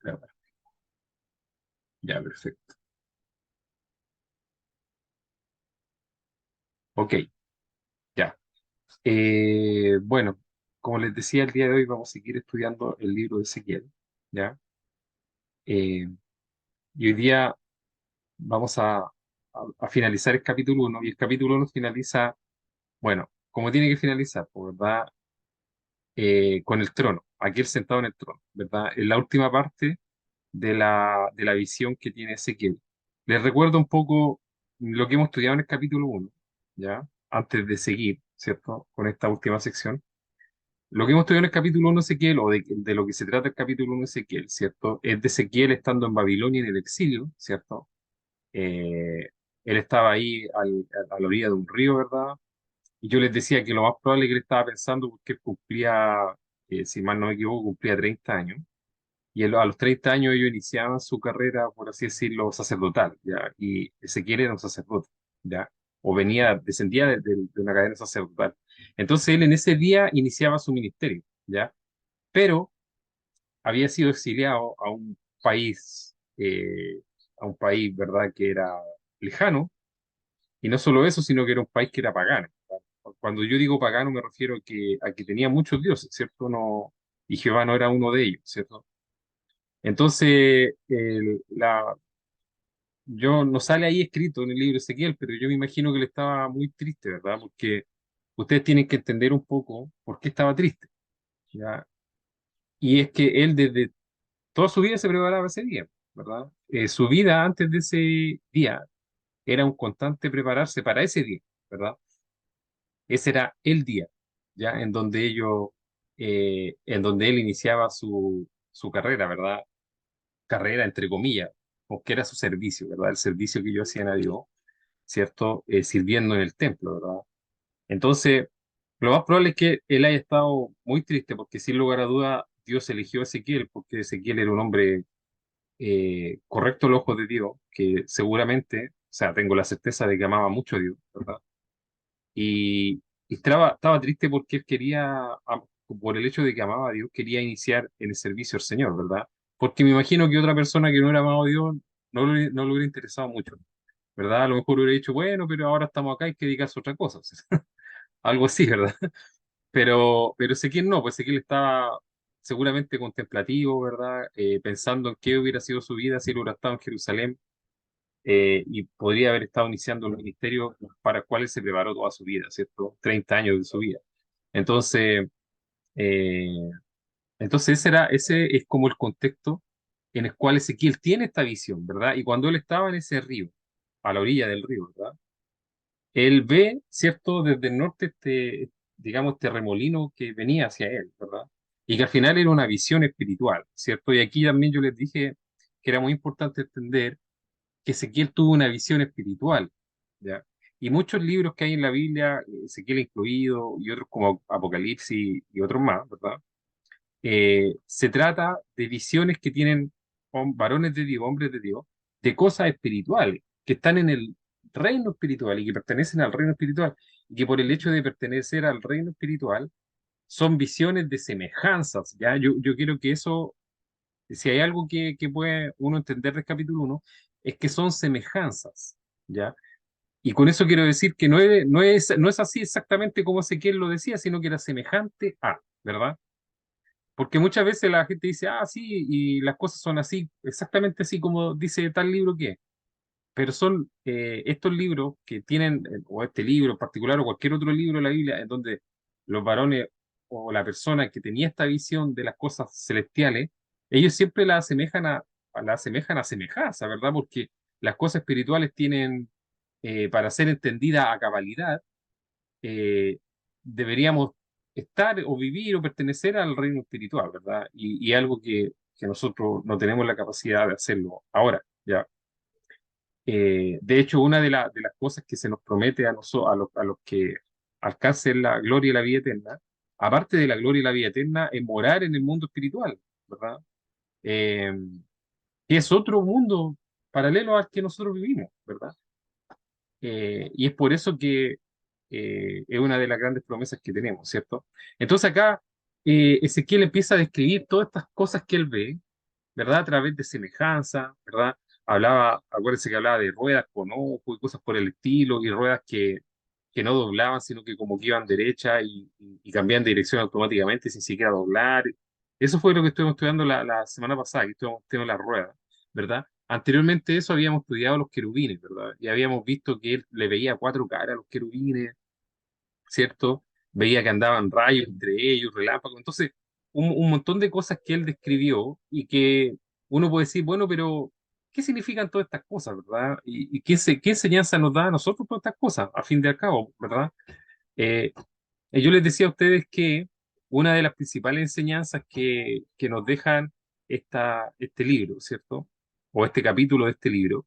Claro. Ya, perfecto. Ok, ya. Bueno, como les decía, el día de hoy vamos a seguir estudiando el libro de Ezequiel, ¿ya? Eh, y hoy día vamos a finalizar el capítulo uno y el capítulo uno finaliza, bueno, como tiene que finalizar, pues, ¿verdad? Con el trono, aquel sentado en el trono, ¿verdad? En la última parte de la visión que tiene Ezequiel. Les recuerdo un poco lo que hemos estudiado en el capítulo uno, ¿ya? Antes de seguir, ¿cierto? Con esta última sección. Lo que hemos estudiado en el capítulo uno de Ezequiel, o de lo que se trata el capítulo uno de Ezequiel, ¿cierto? Es de Ezequiel estando en Babilonia en el exilio, ¿cierto? Eh, Él estaba ahí a la orilla de un río, ¿verdad? Y yo les decía que lo más probable que él estaba pensando, porque él cumplía, si mal no me equivoco, cumplía 30 años. Y a los 30 años ellos iniciaban su carrera, por así decirlo, sacerdotal, ¿ya? Y Ezequiel era un sacerdote, ¿ya? O descendía de una cadena sacerdotal. Entonces él en ese día iniciaba su ministerio, ¿ya? Pero había sido exiliado a un país, ¿verdad? Que era lejano, y no solo eso, sino que era un país que era pagano. Cuando yo digo pagano me refiero a que tenía muchos dioses, ¿cierto? No, y Jehová no era uno de ellos, ¿cierto? Entonces, yo no sale ahí escrito en el libro de Ezequiel, pero yo me imagino que él estaba muy triste, ¿verdad? Porque ustedes tienen que entender un poco por qué estaba triste, ¿ya? Y es que él desde toda su vida se preparaba ese día, ¿verdad? Su vida antes de ese día era un constante prepararse para ese día, ¿verdad? Ese era el día, ¿ya? En donde él iniciaba su carrera, ¿verdad? Carrera entre comillas, porque era su servicio, ¿verdad? El servicio que ellos hacían a Dios, ¿cierto? Sirviendo en el templo, ¿verdad? Entonces, lo más probable es que él haya estado muy triste, porque sin lugar a duda Dios eligió a Ezequiel, porque Ezequiel era un hombre correcto al ojo de Dios, que seguramente, o sea, tengo la certeza de que amaba mucho a Dios, ¿verdad? Y estaba triste porque él por el hecho de que amaba a Dios, quería iniciar en el servicio al Señor, ¿verdad? Porque me imagino que otra persona que no era amado a Dios no le hubiera interesado mucho, ¿verdad? A lo mejor hubiera dicho, bueno, pero ahora estamos acá, hay que dedicarse a otra cosa, algo así, ¿verdad? Pero Ezequiel no, pues Ezequiel estaba seguramente contemplativo, ¿verdad? Pensando en qué hubiera sido su vida si él hubiera estado en Jerusalén, y podría haber estado iniciando el ministerio para el cual él se preparó toda su vida, ¿cierto? 30 años de su vida. Entonces, eh, entonces ese es como el contexto en el cual Ezequiel tiene esta visión, ¿verdad? Y cuando él estaba en ese río, a la orilla del río, ¿verdad? Él ve, ¿cierto? Desde el norte digamos, este remolino que venía hacia él, ¿verdad? Y que al final era una visión espiritual, ¿cierto? Y aquí también yo les dije que era muy importante entender que Ezequiel tuvo una visión espiritual, ¿ya? Y muchos libros que hay en la Biblia, Ezequiel incluido, y otros como Apocalipsis y otros más, ¿verdad? Se trata de visiones que tienen varones de Dios, hombres de Dios, de cosas espirituales, que están en el reino espiritual y que pertenecen al reino espiritual, y que por el hecho de pertenecer al reino espiritual, son visiones de semejanzas, ¿ya? Yo quiero que eso, si hay algo que puede uno entender del capítulo uno es que son semejanzas, ¿ya? Y con eso quiero decir que no es así exactamente como Ezequiel lo decía, sino que era semejante a, ¿verdad? Porque muchas veces la gente dice, ah, sí, y las cosas son así, exactamente así como dice tal libro que es. Pero son estos libros que tienen, o este libro en particular, o cualquier otro libro de la Biblia, en donde los varones o la persona que tenía esta visión de las cosas celestiales, ellos siempre la asemejan a semejanza, ¿verdad? Porque las cosas espirituales tienen, para ser entendidas a cabalidad, eh, deberíamos estar o vivir o pertenecer al reino espiritual, ¿verdad? Y algo que nosotros no tenemos la capacidad de hacerlo ahora, ¿ya? De hecho, una de las cosas que se nos promete a los que alcancen la gloria y la vida eterna, aparte de la gloria y la vida eterna, es morar en el mundo espiritual, ¿verdad? Eh, que es otro mundo paralelo al que nosotros vivimos, ¿verdad? Y es por eso que es una de las grandes promesas que tenemos, ¿cierto? Entonces acá Ezequiel empieza a describir todas estas cosas que él ve, ¿verdad? A través de semejanza, ¿verdad? Hablaba, acuérdense que hablaba de ruedas con ojo y cosas por el estilo, y ruedas que no doblaban, sino que como que iban derecha y cambiaban de dirección automáticamente sin siquiera doblar. Eso fue lo que estuvimos estudiando la semana pasada, que estuvimos estudiando las ruedas, ¿verdad? Anteriormente a eso habíamos estudiado los querubines, ¿verdad? Y habíamos visto que él le veía cuatro caras a los querubines, ¿cierto? Veía que andaban rayos entre ellos, relámpagos. Entonces, un montón de cosas que él describió y que uno puede decir, bueno, pero ¿qué significan todas estas cosas, verdad? ¿Y qué enseñanza nos da a nosotros todas estas cosas, a fin de al cabo, verdad? Eh, yo les decía a ustedes que una de las principales enseñanzas que nos dejan este libro, ¿cierto? O este capítulo de este libro,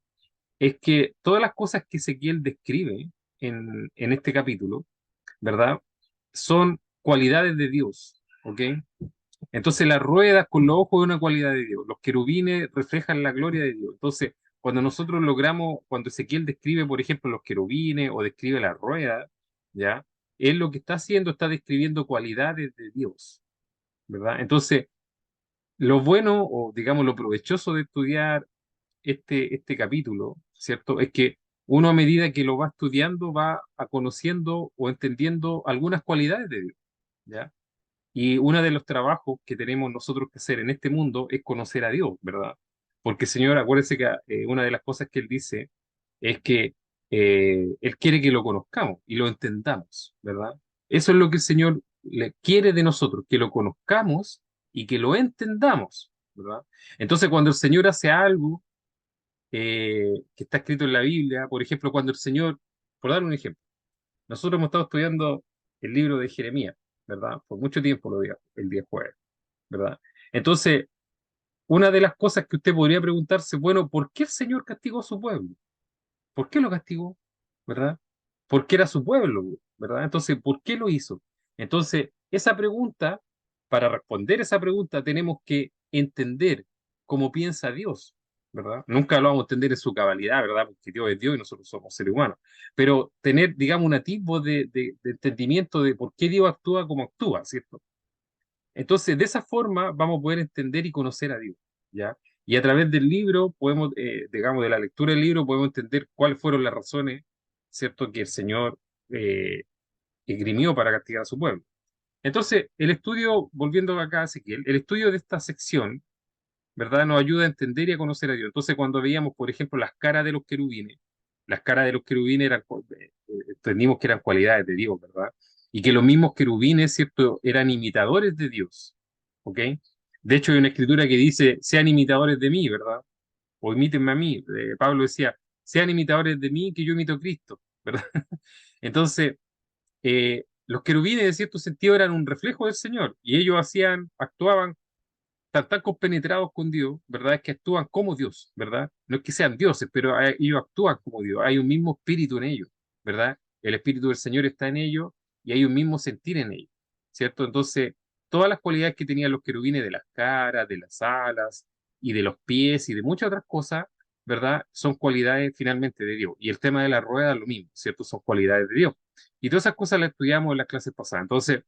es que todas las cosas que Ezequiel describe en este capítulo, ¿verdad? Son cualidades de Dios, ¿ok? Entonces las ruedas con los ojos es una cualidad de Dios, los querubines reflejan la gloria de Dios. Entonces, cuando nosotros logramos, cuando Ezequiel describe, por ejemplo, los querubines o describe las ruedas, ¿ya? Él lo que está haciendo está describiendo cualidades de Dios, ¿verdad? Entonces, lo bueno o digamos lo provechoso de estudiar este capítulo, ¿cierto? Es que uno a medida que lo va estudiando va a conociendo o entendiendo algunas cualidades de Dios, ¿ya? Y uno de los trabajos que tenemos nosotros que hacer en este mundo es conocer a Dios, ¿verdad? Porque, Señor, acuérdese que una de las cosas que Él dice es que Él quiere que lo conozcamos y lo entendamos, ¿verdad? Eso es lo que el Señor le quiere de nosotros, que lo conozcamos y que lo entendamos, ¿verdad? Entonces, cuando el Señor hace algo que está escrito en la Biblia, por ejemplo, cuando el Señor, por dar un ejemplo, nosotros hemos estado estudiando el libro de Jeremías, ¿verdad? Por mucho tiempo el día jueves, ¿verdad? Entonces, una de las cosas que usted podría preguntarse, bueno, ¿por qué el Señor castigó a su pueblo? ¿Por qué lo castigó? ¿Verdad? Porque era su pueblo, ¿verdad? Entonces, ¿por qué lo hizo? Entonces, esa pregunta, para responder esa pregunta, tenemos que entender cómo piensa Dios, ¿verdad? Nunca lo vamos a entender en su cabalidad, ¿verdad? Porque Dios es Dios y nosotros somos seres humanos. Pero tener, digamos, un atisbo de entendimiento de por qué Dios actúa como actúa, ¿cierto? Entonces, de esa forma vamos a poder entender y conocer a Dios, ¿ya? Y a través del libro podemos, digamos, de la lectura del libro, podemos entender cuáles fueron las razones, ¿cierto?, que el Señor eh, esgrimió para castigar a su pueblo. Entonces, el estudio, volviendo acá a Ezequiel, el estudio de esta sección, ¿verdad?, nos ayuda a entender y a conocer a Dios. Entonces, cuando veíamos, por ejemplo, las caras de los querubines entendimos que eran cualidades de Dios, ¿verdad? Y que los mismos querubines, ¿cierto?, eran imitadores de Dios, ¿ok? De hecho, hay una escritura que dice, sean imitadores de mí, ¿verdad? O imítenme a mí. Pablo decía, sean imitadores de mí, que yo imito a Cristo, ¿verdad? Entonces, los querubines, en cierto sentido, eran un reflejo del Señor, y ellos actuaban tan compenetrados con Dios, ¿verdad? Es que actúan como Dios, ¿verdad? No es que sean dioses, pero ellos actúan como Dios. Hay un mismo espíritu en ellos, ¿verdad? El espíritu del Señor está en ellos y hay un mismo sentir en ellos, ¿cierto? Entonces, todas las cualidades que tenían los querubines de las caras, de las alas y de los pies y de muchas otras cosas, ¿verdad? Son cualidades finalmente de Dios. Y el tema de la rueda, lo mismo, ¿cierto? Son cualidades de Dios. Y todas esas cosas las estudiamos en las clases pasadas. Entonces,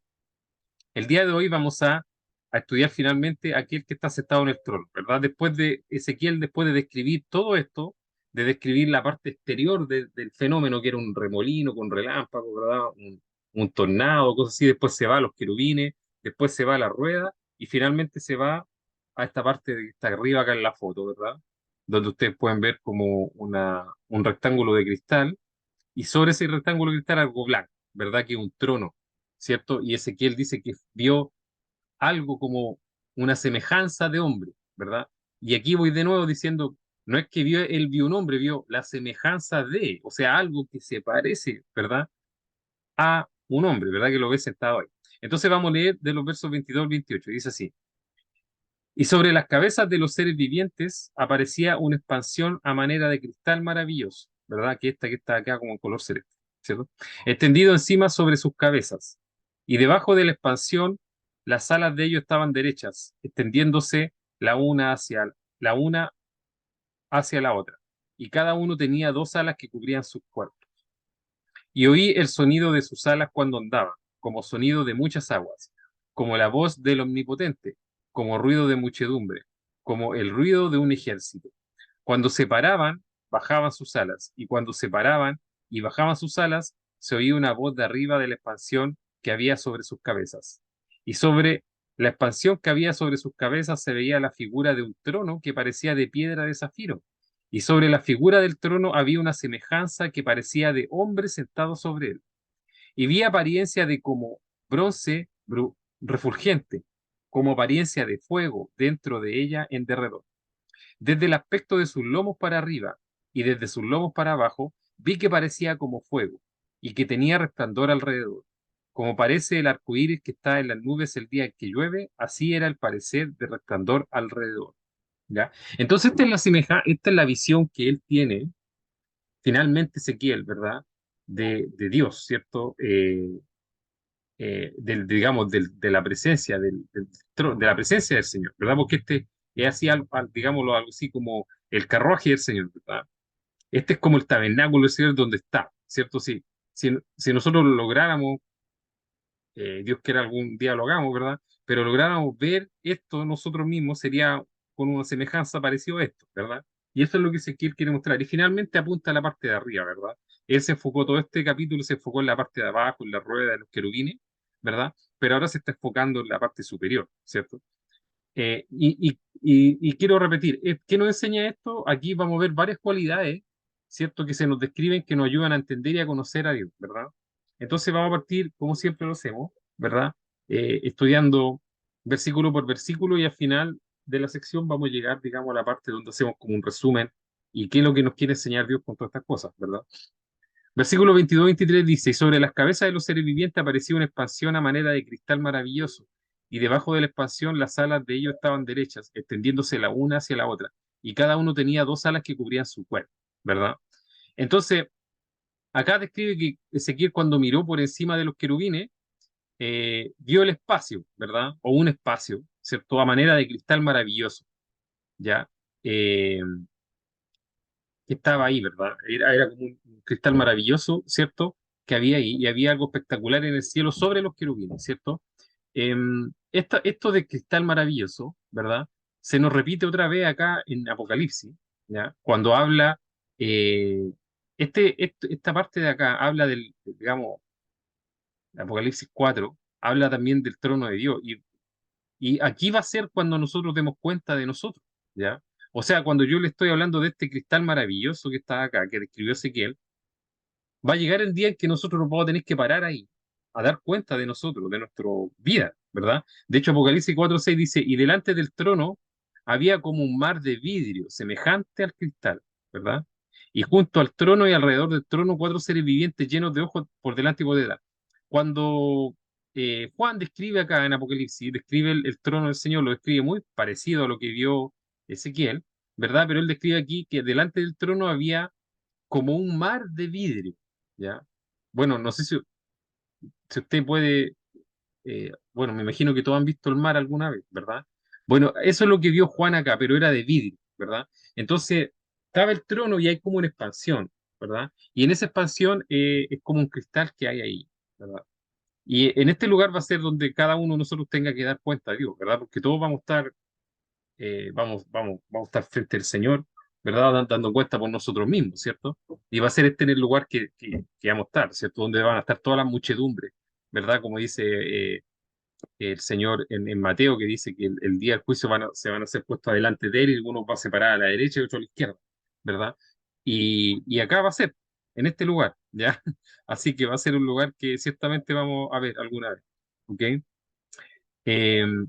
el día de hoy vamos a estudiar finalmente aquel que está sentado en el trono, ¿verdad? Después de Ezequiel, después de describir todo esto, de describir la parte exterior del fenómeno, que era un remolino con relámpago, ¿verdad? Un tornado, cosas así, después se va a los querubines, después se va a la rueda y finalmente se va a esta parte que está arriba acá en la foto, ¿verdad? Donde ustedes pueden ver como un rectángulo de cristal y sobre ese rectángulo de cristal algo blanco, ¿verdad? Que es un trono, ¿cierto? Y Ezequiel dice que vio algo como una semejanza de hombre, ¿verdad? Y aquí voy de nuevo diciendo, no es que él vio un hombre, vio la semejanza de, o sea, algo que se parece, ¿verdad? A un hombre, ¿verdad? Que lo ve sentado ahí. Entonces vamos a leer de los versos 22 al 28, dice así. Y sobre las cabezas de los seres vivientes aparecía una expansión a manera de cristal maravilloso, ¿verdad? Que esta que está acá como en color celeste, ¿cierto? Extendido encima sobre sus cabezas. Y debajo de la expansión, las alas de ellos estaban derechas, extendiéndose la una hacia la otra. Y cada uno tenía dos alas que cubrían sus cuerpos. Y oí el sonido de sus alas cuando andaban, como sonido de muchas aguas, como la voz del Omnipotente, como ruido de muchedumbre, como el ruido de un ejército. Cuando se paraban, bajaban sus alas, y cuando se paraban y bajaban sus alas, se oía una voz de arriba de la expansión que había sobre sus cabezas. Y sobre la expansión que había sobre sus cabezas se veía la figura de un trono que parecía de piedra de zafiro. Y sobre la figura del trono había una semejanza que parecía de hombre sentado sobre él. Y vi apariencia de como bronce refulgente, como apariencia de fuego dentro de ella en derredor. Desde el aspecto de sus lomos para arriba y desde sus lomos para abajo, vi que parecía como fuego y que tenía resplandor alrededor. Como parece el arco iris que está en las nubes el día en que llueve, así era el parecer de resplandor alrededor. ¿Ya? Entonces, esta es la visión que él tiene, finalmente Ezequiel, ¿verdad? De Dios, ¿cierto? Digamos, de la presencia, de la presencia del Señor, ¿verdad? Porque este es así, digámoslo, algo así como el carruaje del Señor, ¿verdad? Este es como el tabernáculo del Señor donde está, ¿cierto? Si nosotros lo lográramos, Dios quiera algún día lo hagamos, ¿verdad? Pero lográramos ver esto nosotros mismos, sería con una semejanza parecida a esto, ¿verdad? Y eso es lo que Ezequiel quiere mostrar. Y finalmente apunta a la parte de arriba, ¿verdad? Él se enfocó, todo este capítulo se enfocó en la parte de abajo, en la rueda de los querubines, ¿verdad? Pero ahora se está enfocando en la parte superior, ¿cierto? Y quiero repetir, ¿qué nos enseña esto? Aquí vamos a ver varias cualidades, ¿cierto? Que se nos describen, que nos ayudan a entender y a conocer a Dios, ¿verdad? Entonces vamos a partir, como siempre lo hacemos, ¿verdad? Estudiando versículo por versículo y al final de la sección vamos a llegar, digamos, a la parte donde hacemos como un resumen y qué es lo que nos quiere enseñar Dios con todas estas cosas, ¿verdad? Versículo 22-23 dice, y sobre las cabezas de los seres vivientes aparecía una expansión a manera de cristal maravilloso, y debajo de la expansión las alas de ellos estaban derechas, extendiéndose la una hacia la otra, y cada uno tenía dos alas que cubrían su cuerpo, ¿verdad? Entonces, acá describe que Ezequiel cuando miró por encima de los querubines, vio el espacio, ¿verdad? O un espacio, ¿cierto? A manera de cristal maravilloso, ¿ya? Eh, que estaba ahí, ¿verdad? Era como un cristal maravilloso, ¿cierto? Que había ahí, y había algo espectacular en el cielo sobre los querubines, ¿cierto? Esto de cristal maravilloso, ¿verdad? Se nos repite otra vez acá en Apocalipsis, ¿ya? Cuando habla, eh, esta parte de acá habla digamos, Apocalipsis 4 habla también del trono de Dios, y aquí va a ser cuando nosotros demos cuenta de nosotros, ¿ya? O sea, cuando yo le estoy hablando de este cristal maravilloso que está acá, que describió Ezequiel, va a llegar el día en que nosotros nos vamos a tener que parar ahí, a dar cuenta de nosotros, de nuestra vida, ¿verdad? De hecho, Apocalipsis 4:6 dice, y delante del trono había como un mar de vidrio, semejante al cristal, ¿verdad? Y junto al trono y alrededor del trono, cuatro seres vivientes llenos de ojos por delante y por detrás. Cuando Juan describe acá en Apocalipsis, describe el trono del Señor, lo describe muy parecido a lo que vio Ezequiel, ¿verdad? Pero él describe aquí que delante del trono había como un mar de vidrio, ¿ya? Bueno, no sé si usted puede, bueno, me imagino que todos han visto el mar alguna vez, ¿verdad? Bueno, eso es lo que vio Juan acá, pero era de vidrio, ¿verdad? Entonces, estaba el trono y hay como una expansión, ¿verdad? Y en esa expansión es como un cristal que hay ahí, ¿verdad? Y en este lugar va a ser donde cada uno de nosotros tenga que dar cuenta a Dios, ¿verdad? Porque todos vamos a estar vamos a estar frente al Señor, ¿verdad? Dando cuenta por nosotros mismos, ¿cierto? Y va a ser este en el lugar que vamos a estar, ¿cierto? Donde van a estar todas las muchedumbres, ¿verdad? Como dice el Señor en Mateo, que dice que el día del juicio se van a ser puestos adelante de él y algunos va a separar a la derecha y otros a la izquierda, ¿verdad? Y acá va a ser, en este lugar, ¿ya? Así que va a ser un lugar que ciertamente vamos a ver alguna vez, ¿ok?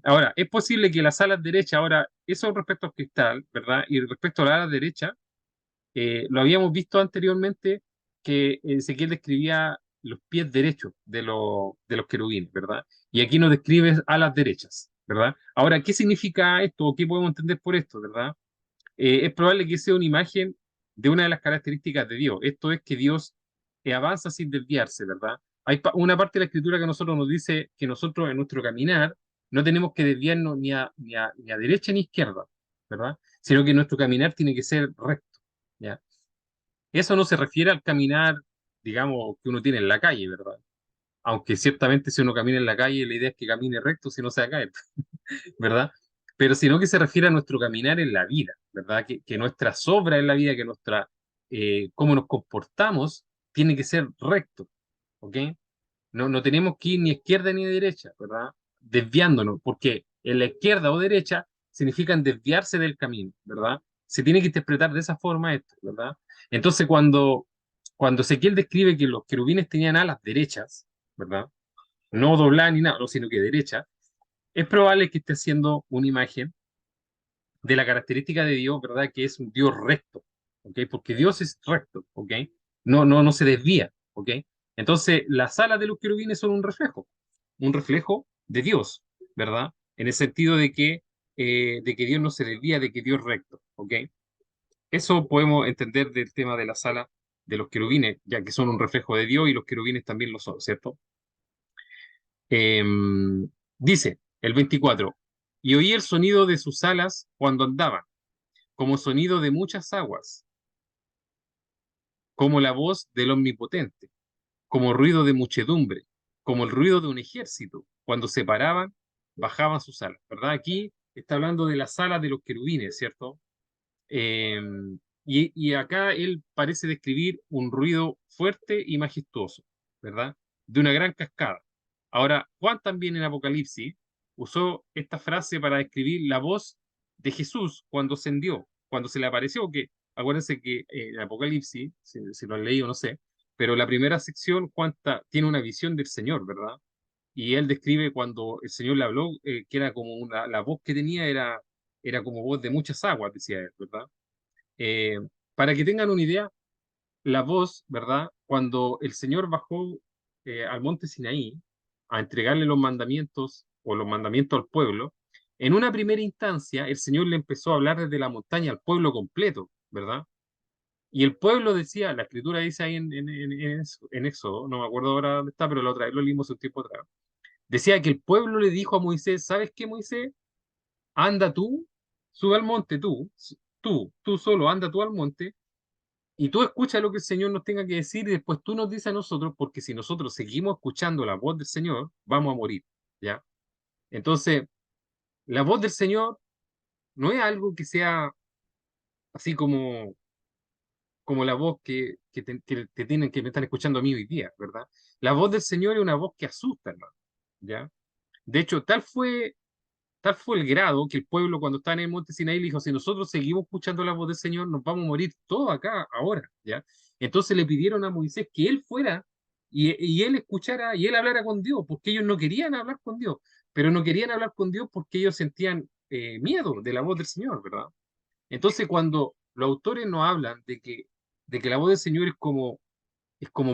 Ahora, es posible que las alas derechas, ahora, eso respecto al cristal, ¿verdad? Y respecto a la ala derecha, lo habíamos visto anteriormente que Ezequiel describía los pies derechos de los querubines, ¿verdad? Y aquí nos describe alas derechas, ¿verdad? Ahora, ¿qué significa esto? ¿O qué podemos entender por esto, ¿verdad? Es probable que sea una imagen de una de las características de Dios. Esto es que Dios avanza sin desviarse, ¿verdad? Hay una parte de la escritura que nosotros nos dice que nosotros en nuestro caminar no tenemos que desviarnos ni a derecha ni a izquierda, ¿verdad? Sino que nuestro caminar tiene que ser recto, ¿ya? Eso no se refiere al caminar, digamos, que uno tiene en la calle, ¿verdad? Aunque ciertamente si uno camina en la calle, la idea es que camine recto, si no se va a caer, ¿verdad? pero sino que se refiere a nuestro caminar en la vida, ¿verdad? Que nuestra obras en la vida, que cómo nos comportamos, tiene que ser recto, ¿ok? No tenemos que ir ni izquierda ni derecha, ¿verdad? Desviándonos, porque en la izquierda o derecha significan desviarse del camino, ¿verdad? Se tiene que interpretar de esa forma esto, ¿verdad? Entonces, cuando Ezequiel describe que los querubines tenían alas derechas, ¿verdad? No dobladas ni nada, no, sino que derechas, es probable que esté haciendo una imagen de la característica de Dios, ¿verdad? Que es un Dios recto, ¿ok? Porque Dios es recto, ¿ok? No se desvía, ¿ok? Entonces, las alas de los querubines son un reflejo de Dios, ¿verdad? En el sentido de que Dios no se desvía, de que Dios es recto, ¿ok? Eso podemos entender del tema de las alas de los querubines, ya que son un reflejo de Dios y los querubines también lo son, ¿cierto? Dice el 24, y oí el sonido de sus alas cuando andaban como sonido de muchas aguas, como la voz del Omnipotente, como ruido de muchedumbre, como el ruido de un ejército. Cuando se paraban, bajaban sus alas, ¿verdad? Aquí está hablando de las alas de los querubines, ¿cierto? Eh, y acá él parece describir un ruido fuerte y majestuoso, ¿verdad? De una gran cascada. Ahora, Juan también en Apocalipsis usó esta frase para describir la voz de Jesús cuando ascendió, cuando se le apareció, que acuérdense que en Apocalipsis, si lo han leído, no sé, pero la primera sección Juan tiene una visión del Señor, ¿verdad? Y él describe cuando el Señor le habló, que era como la voz que tenía era como voz de muchas aguas, decía él, ¿verdad? Eh, para que tengan una idea, la voz, ¿verdad? Cuando el Señor bajó al monte Sinaí a entregarle los mandamientos o los mandamientos al pueblo, en una primera instancia el Señor le empezó a hablar desde la montaña al pueblo completo, ¿verdad? Y el pueblo decía, la escritura dice ahí en Éxodo, no me acuerdo ahora dónde está, pero la otra vez lo leímos un tiempo atrás, decía que el pueblo le dijo a Moisés, ¿sabes qué, Moisés? Anda tú, sube al monte tú solo, anda tú al monte y tú escuchas lo que el Señor nos tenga que decir y después tú nos dices a nosotros, porque si nosotros seguimos escuchando la voz del Señor, vamos a morir, ¿ya? Entonces, la voz del Señor no es algo que sea así como la voz que tienen que me están escuchando a mí hoy día, ¿verdad? La voz del Señor es una voz que asusta, hermano, ¿ya? De hecho, tal fue el grado que el pueblo cuando estaba en el monte Sinaí le dijo, si nosotros seguimos escuchando la voz del Señor, nos vamos a morir todos acá ahora, ¿ya? Entonces le pidieron a Moisés que él fuera y él escuchara y él hablara con Dios, porque ellos no querían hablar con Dios, pero no querían hablar con Dios porque ellos sentían miedo de la voz del Señor, ¿verdad? Entonces cuando los autores nos hablan de que la voz del Señor es como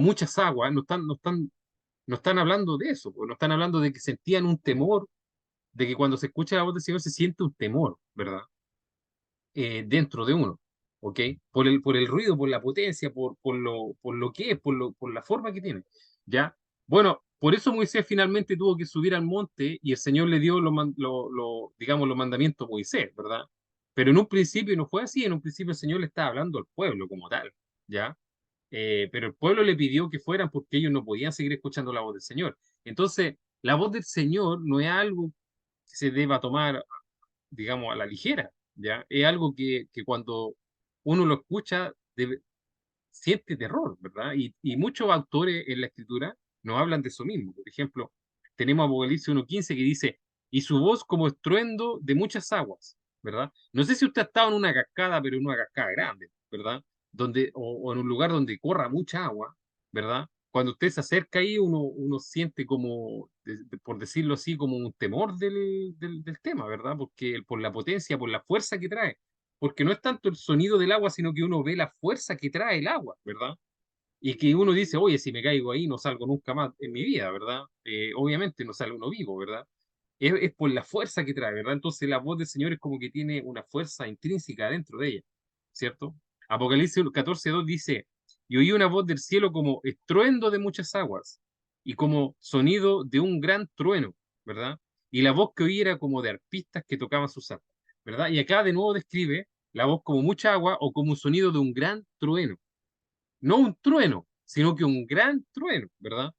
muchas aguas, no están hablando de eso, pues, no están hablando de que sentían un temor de que cuando se escucha la voz del Señor se siente un temor, ¿verdad? Dentro de uno, ¿ok? Por el ruido, por la potencia, por lo que es, por la forma que tiene, ¿ya? Bueno, por eso Moisés finalmente tuvo que subir al monte y el Señor le dio, digamos, los mandamientos a Moisés, ¿verdad? Pero en un principio no fue así, en un principio el Señor le estaba hablando al pueblo como tal, ¿ya? Pero el pueblo le pidió que fueran porque ellos no podían seguir escuchando la voz del Señor. Entonces, la voz del Señor no es algo que se deba tomar, digamos, a la ligera, ¿ya? Es algo que cuando uno lo escucha siente terror, ¿verdad? Y muchos autores en la escritura nos hablan de eso mismo. Por ejemplo, tenemos Apocalipsis 1:15 que dice, y su voz como estruendo de muchas aguas, ¿verdad? No sé si usted ha estado en una cascada, pero en una cascada grande, ¿verdad? O en un lugar donde corra mucha agua, ¿verdad? Cuando usted se acerca ahí, uno siente como, por decirlo así, como un temor del tema, ¿verdad? Porque por la potencia, por la fuerza que trae, porque no es tanto el sonido del agua, sino que uno ve la fuerza que trae el agua, ¿verdad? Y que uno dice, oye, si me caigo ahí no salgo nunca más en mi vida, ¿verdad? Obviamente no sale uno vivo, ¿verdad? Es por la fuerza que trae, ¿verdad? Entonces la voz del Señor es como que tiene una fuerza intrínseca dentro de ella, ¿cierto? Apocalipsis 14:2 dice, y oí una voz del cielo como estruendo de muchas aguas y como sonido de un gran trueno, ¿verdad? Y la voz que oí era como de arpistas que tocaban sus arpas, ¿verdad? Y acá de nuevo describe la voz como mucha agua o como un sonido de un gran trueno. No un trueno, sino que un gran trueno, ¿verdad?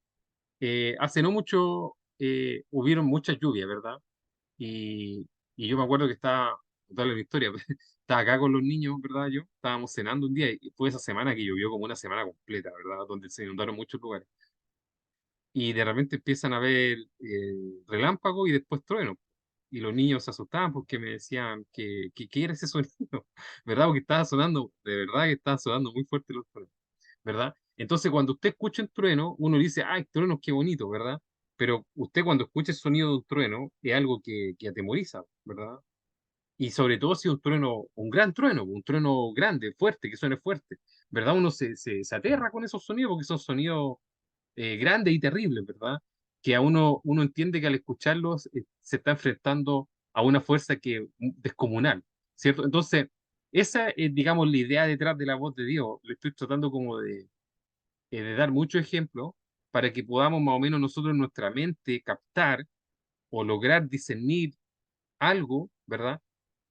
Hace no mucho hubieron muchas lluvias, ¿verdad? Y yo me acuerdo que estaba, contarle la historia, estaba acá con los niños, ¿verdad? Yo, estábamos cenando un día y fue esa semana que llovió como una semana completa, ¿verdad? Donde se inundaron muchos lugares. Y de repente empiezan a ver relámpagos y después truenos. Y los niños se asustaban porque me decían que qué era ese sonido, ¿verdad? Porque estaba sonando, de verdad que estaba sonando muy fuerte los truenos, ¿verdad? Entonces, cuando usted escucha un trueno, uno dice, ¡ay, truenos, qué bonito!, ¿verdad? Pero usted cuando escucha el sonido de un trueno, es algo que atemoriza, ¿verdad? Y sobre todo si un trueno, un trueno grande, fuerte, que suene fuerte, ¿verdad? Uno se aterra con esos sonidos porque son sonidos grandes y terribles, ¿verdad? Que a uno entiende que al escucharlos se está enfrentando a una fuerza que descomunal, ¿cierto? Entonces, esa es, digamos, la idea detrás de la voz de Dios. Le estoy tratando como de dar muchos ejemplos para que podamos más o menos nosotros en nuestra mente captar o lograr discernir algo, ¿verdad?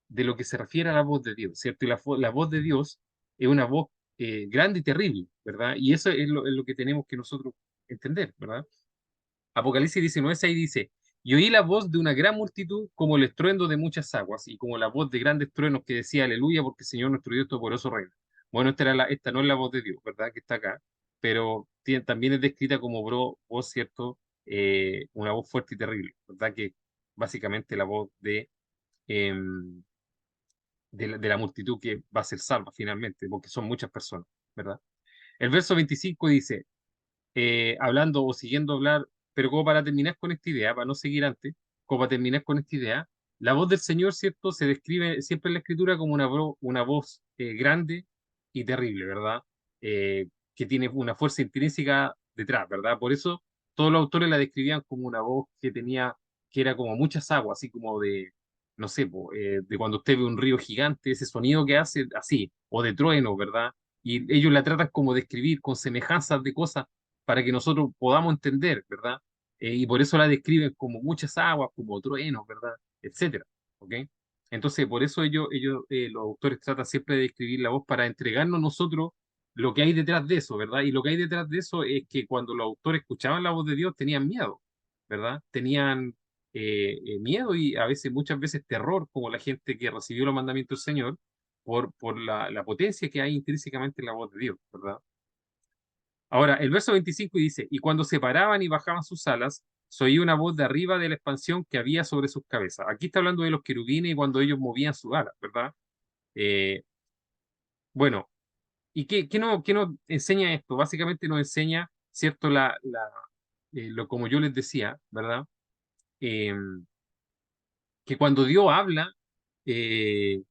De lo que se refiere a la voz de Dios, ¿cierto? Y la voz de Dios es una voz grande y terrible, ¿verdad? Y eso es lo que tenemos que nosotros entender, ¿verdad? Apocalipsis 19:6 dice, y oí la voz de una gran multitud como el estruendo de muchas aguas y como la voz de grandes truenos que decía, aleluya, porque el Señor nuestro Dios Todopoderoso reina. Bueno, esta no es la voz de Dios, ¿verdad? Que está acá, pero también es descrita como voz, ¿cierto? Una voz fuerte y terrible, ¿verdad? Que básicamente la voz em, de la multitud que va a ser salva finalmente, porque son muchas personas, ¿verdad? El verso 25 dice, hablando o siguiendo hablar, pero como para terminar con esta idea, para no seguir antes, como para terminar con esta idea, la voz del Señor, ¿cierto? Se describe siempre en la Escritura como una voz grande y terrible, ¿verdad? Que tiene una fuerza intrínseca detrás, ¿verdad? Por eso todos los autores la describían como una voz que era como muchas aguas, así como de, no sé, de cuando usted ve un río gigante, ese sonido que hace así, o de trueno, ¿verdad? Y ellos la tratan como de escribir con semejanzas de cosas para que nosotros podamos entender, ¿verdad? Y por eso la describen como muchas aguas, como truenos, ¿verdad? Etcétera, ¿ok? Entonces, por eso los autores tratan siempre de describir la voz para entregarnos nosotros lo que hay detrás de eso, ¿verdad? Y lo que hay detrás de eso es que cuando los autores escuchaban la voz de Dios tenían miedo, ¿verdad? Tenían miedo y a veces, muchas veces terror, como la gente que recibió los mandamientos del Señor, por la potencia que hay intrínsecamente en la voz de Dios, ¿verdad? Ahora, el verso 25 dice, y cuando se paraban y bajaban sus alas, se oía una voz de arriba de la expansión que había sobre sus cabezas. Aquí está hablando de los querubines y cuando ellos movían sus alas, ¿verdad? Eh, bueno, ¿y qué nos enseña esto? Básicamente nos enseña, ¿cierto? Como yo les decía, ¿verdad? Eh, que cuando Dios habla, eh,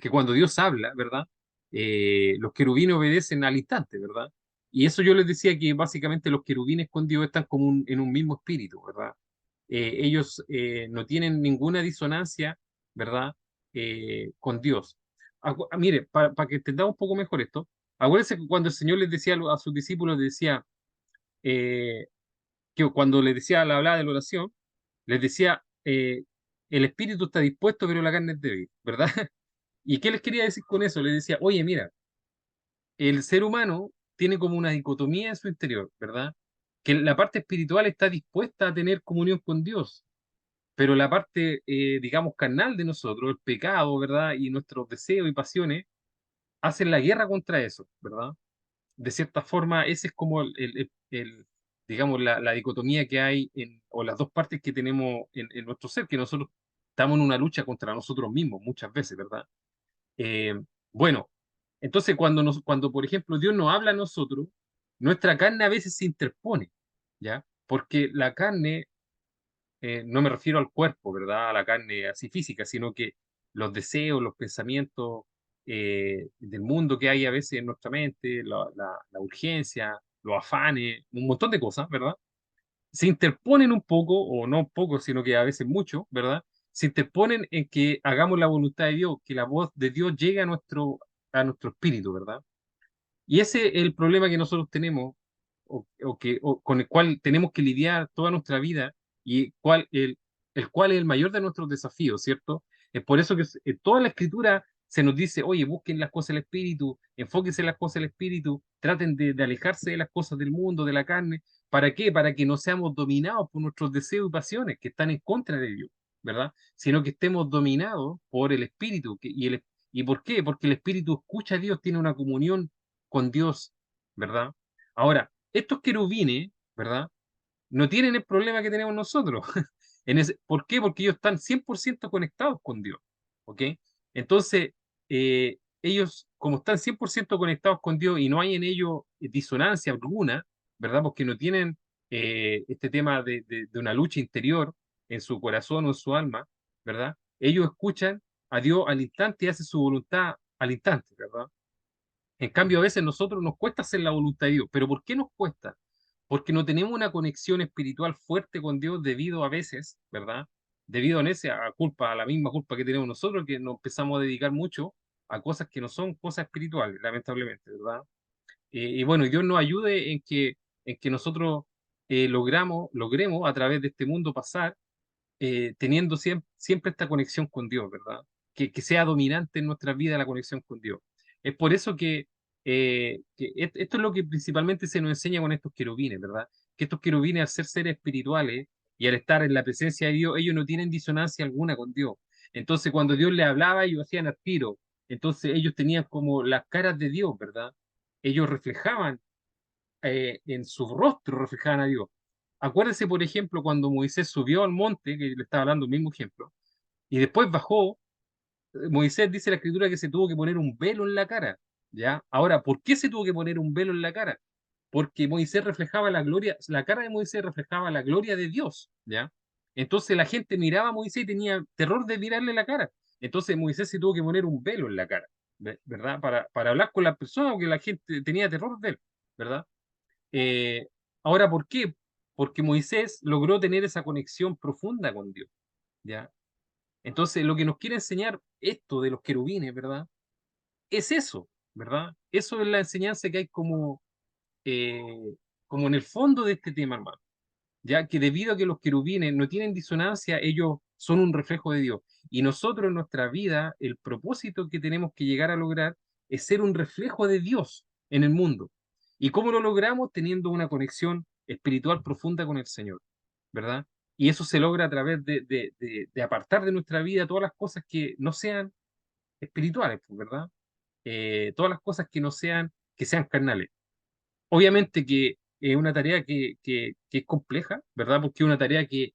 que cuando Dios habla, ¿verdad? Los querubines obedecen al instante, ¿verdad? Y eso yo les decía que básicamente los querubines con Dios están como en un mismo espíritu, ¿verdad? Ellos no tienen ninguna disonancia, ¿verdad? Con Dios. Mire, para que entendamos un poco mejor esto, acuérdense que cuando el Señor les decía a sus discípulos, les decía, eh, que cuando les decía la hablada de la oración, les decía, el espíritu está dispuesto, pero la carne es débil, ¿verdad? ¿Y qué les quería decir con eso? Les decía, oye, mira, el ser humano tiene como una dicotomía en su interior, ¿verdad? Que la parte espiritual está dispuesta a tener comunión con Dios, pero la parte, digamos, carnal de nosotros, el pecado, ¿verdad? Y nuestros deseos y pasiones, hacen la guerra contra eso, ¿verdad? De cierta forma, ese es como digamos, la dicotomía que hay o las dos partes que tenemos en nuestro ser, que nosotros estamos en una lucha contra nosotros mismos muchas veces, ¿verdad? Eh, bueno, entonces cuando, por ejemplo, Dios nos habla a nosotros, nuestra carne a veces se interpone, ¿ya? Porque la carne, no me refiero al cuerpo, ¿verdad? A la carne así física, sino que los deseos, los pensamientos del mundo que hay a veces en nuestra mente, la urgencia, los afanes, un montón de cosas, ¿verdad? Se interponen un poco, o no un poco, sino que a veces mucho, ¿verdad? Se interponen en que hagamos la voluntad de Dios, que la voz de Dios llegue a nuestro espíritu, ¿verdad? Y ese es el problema que nosotros tenemos, o con el cual tenemos que lidiar toda nuestra vida, y el cual es el mayor de nuestros desafíos, ¿cierto? Es por eso que en toda la escritura se nos dice, oye, busquen las cosas del espíritu, enfóquense en las cosas del espíritu, traten de alejarse de las cosas del mundo, de la carne. ¿Para qué? Para que no seamos dominados por nuestros deseos y pasiones que están en contra de Dios. ¿verdad? Sino que estemos dominados por el Espíritu. ¿Y por qué? Porque el Espíritu escucha a Dios, tiene una comunión con Dios, ¿verdad? Ahora, estos querubines, ¿verdad? No tienen el problema que tenemos nosotros. ¿Por qué? Porque ellos están 100% conectados con Dios, ¿ok? Entonces, ellos, como están 100% conectados con Dios y no hay en ellos disonancia alguna, ¿verdad? Porque no tienen este tema de una lucha interior en su corazón o en su alma, ¿verdad? Ellos escuchan a Dios al instante y hacen su voluntad al instante, ¿verdad? En cambio, a veces nosotros nos cuesta hacer la voluntad de Dios. ¿Pero por qué nos cuesta? Porque no tenemos una conexión espiritual fuerte con Dios debido a veces, ¿verdad? Debido a a la misma culpa que tenemos nosotros, que nos empezamos a dedicar mucho a cosas que no son cosas espirituales, lamentablemente, ¿verdad? Y bueno, Dios nos ayude en que nosotros logremos a través de este mundo pasar teniendo siempre esta conexión con Dios, ¿verdad? Que sea dominante en nuestra vida la conexión con Dios. Es por eso que esto es lo que principalmente se nos enseña con estos querubines, ¿verdad? Que estos querubines, al ser seres espirituales y al estar en la presencia de Dios, ellos no tienen disonancia alguna con Dios. Entonces, cuando Dios les hablaba, ellos hacían al tiro. Entonces, ellos tenían como las caras de Dios, ¿verdad? Ellos reflejaban en su rostro reflejaban a Dios. Acuérdense, por ejemplo, cuando Moisés subió al monte, que le estaba hablando el mismo ejemplo, y después bajó, Moisés dice la escritura que se tuvo que poner un velo en la cara, ¿ya? Ahora, ¿por qué se tuvo que poner un velo en la cara? Porque Moisés reflejaba la gloria, la cara de Moisés reflejaba la gloria de Dios, ¿ya? Entonces la gente miraba a Moisés y tenía terror de mirarle la cara. Entonces Moisés se tuvo que poner un velo en la cara, ¿verdad? Para hablar con la persona, porque la gente tenía terror de él, ¿verdad? Eh, Ahora, ¿por qué? Porque Moisés logró tener esa conexión profunda con Dios, ¿ya? Entonces, lo que nos quiere enseñar esto de los querubines, ¿verdad? Es eso, ¿verdad? Eso es la enseñanza que hay eh, como en el fondo de este tema, hermano, ya que debido a que los querubines no tienen disonancia, ellos son un reflejo de Dios. Y nosotros en nuestra vida, el propósito que tenemos que llegar a lograr es ser un reflejo de Dios en el mundo. ¿Y cómo lo logramos? Teniendo una conexión espiritual profunda con el Señor, ¿verdad? Y eso se logra a través de apartar de nuestra vida todas las cosas que no sean espirituales, pues, ¿verdad? Todas las cosas que sean carnales. Obviamente que es una tarea que es compleja, ¿verdad? Porque es una tarea que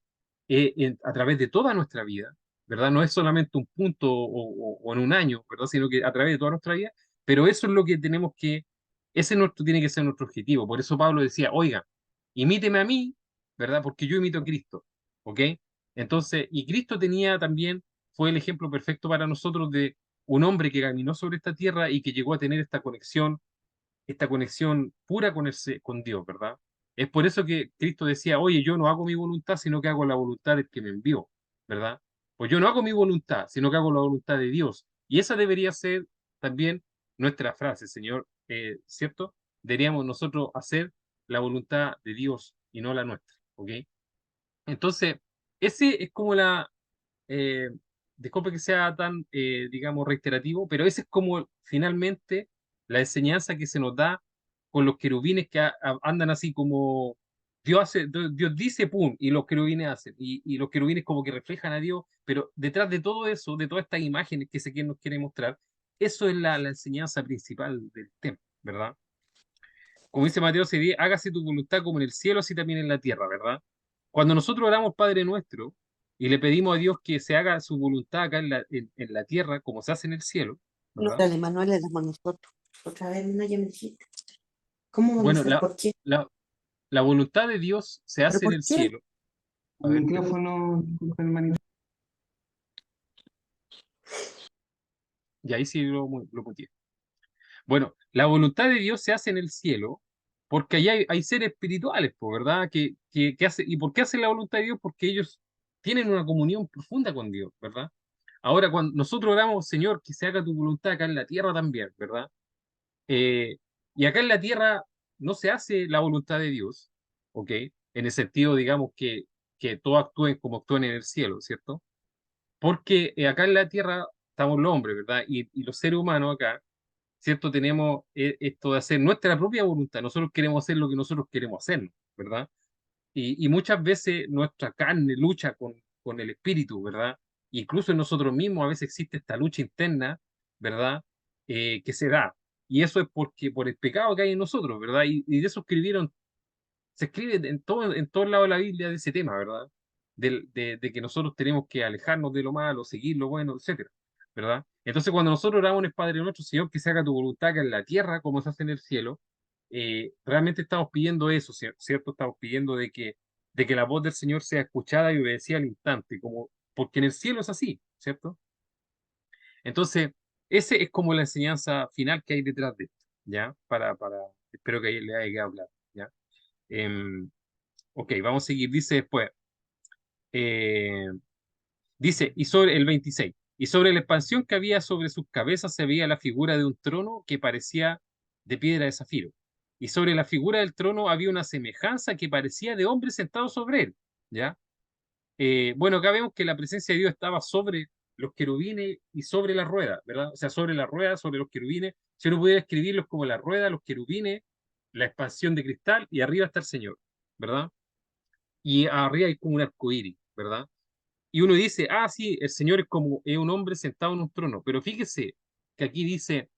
a través de toda nuestra vida, ¿verdad? No es solamente un punto o en un año, ¿verdad? Sino que a través de toda nuestra vida, pero eso es lo que tiene que ser nuestro objetivo. Por eso Pablo decía, oiga, imíteme a mí, ¿verdad? Porque yo imito a Cristo, ¿ok? Entonces, y Cristo fue el ejemplo perfecto para nosotros de un hombre que caminó sobre esta tierra y que llegó a tener esta conexión pura con Dios, ¿verdad? Es por eso que Cristo decía, oye, yo no hago mi voluntad, sino que hago la voluntad del que me envió, ¿verdad? Pues yo no hago mi voluntad, sino que hago la voluntad de Dios. Y esa debería ser también nuestra frase, Señor, ¿cierto? Deberíamos nosotros hacer la voluntad de Dios y no la nuestra, ¿ok? Entonces, ese es como eh, disculpe que sea tan, digamos, reiterativo, pero ese es como finalmente la enseñanza que se nos da con los querubines que andan así como Dios dice, pum, y los querubines hacen, y los querubines como que reflejan a Dios, pero detrás de todo eso, de todas estas imágenes que se nos quiere mostrar, eso es la enseñanza principal del tema, ¿verdad? Como dice Mateo 6:10, hágase tu voluntad como en el cielo, así también en la tierra, ¿verdad? Cuando nosotros oramos Padre nuestro y le pedimos a Dios que se haga su voluntad acá en la tierra, como se hace en el cielo, Los ¿verdad? de Manuel le damos nosotros. Otra vez, no, ya me dijiste. ¿Cómo van a Bueno, hacer? ¿Por qué? la, la voluntad de Dios se ¿Pero hace en por el qué? cielo. A El ver, espera. micrófono, disculpa, hermanito. Y ahí sí lo muteé. Bueno, la voluntad de Dios se hace en el cielo porque allá hay seres espirituales, pues, ¿verdad? ¿Y por qué hacen la voluntad de Dios? Porque ellos tienen una comunión profunda con Dios, ¿verdad? Ahora, cuando nosotros oramos, Señor, que se haga tu voluntad acá en la tierra también, ¿verdad? Eh, y acá en la tierra no se hace la voluntad de Dios, ¿ok? En el sentido, digamos, que todos actúen como actúan en el cielo, ¿cierto? Porque acá en la tierra estamos los hombres, ¿verdad? Y los seres humanos acá, ¿cierto? Tenemos esto de hacer nuestra propia voluntad. Nosotros queremos hacer lo que nosotros queremos hacer, ¿verdad? Y muchas veces nuestra carne lucha con el espíritu, ¿verdad? Incluso en nosotros mismos a veces existe esta lucha interna, ¿verdad? Que se da. Y eso es porque por el pecado que hay en nosotros, ¿verdad? Y de eso escribieron, se escribe en todos lados de la Biblia de ese tema, ¿verdad? De que nosotros tenemos que alejarnos de lo malo, seguir lo bueno, etcétera, ¿verdad? Entonces, cuando nosotros oramos en el Padre nuestro, Señor, que se haga tu voluntad acá en la tierra como se hace en el cielo, realmente estamos pidiendo eso, ¿cierto? Estamos pidiendo de que la voz del Señor sea escuchada y obedecida al instante, como, porque en el cielo es así, ¿cierto? Entonces, ese es como la enseñanza final que hay detrás de esto, ¿ya? Espero que le haya quedado claro, ¿ya? Em, ok, vamos a seguir. Dice después, eh, dice, y sobre el 26, y sobre la expansión que había sobre sus cabezas se veía la figura de un trono que parecía de piedra de zafiro. Y sobre la figura del trono había una semejanza que parecía de hombre sentado sobre él, ¿ya? Bueno, acá vemos que la presencia de Dios estaba sobre los querubines y sobre la rueda, ¿verdad? O sea, sobre la rueda, sobre los querubines. Si uno pudiera escribirlos como la rueda, los querubines, la expansión de cristal y arriba está el Señor, ¿verdad? Y arriba hay como un arco iris, ¿verdad? Y uno dice, ah, sí, el Señor es como es un hombre sentado en un trono, pero fíjese que aquí dice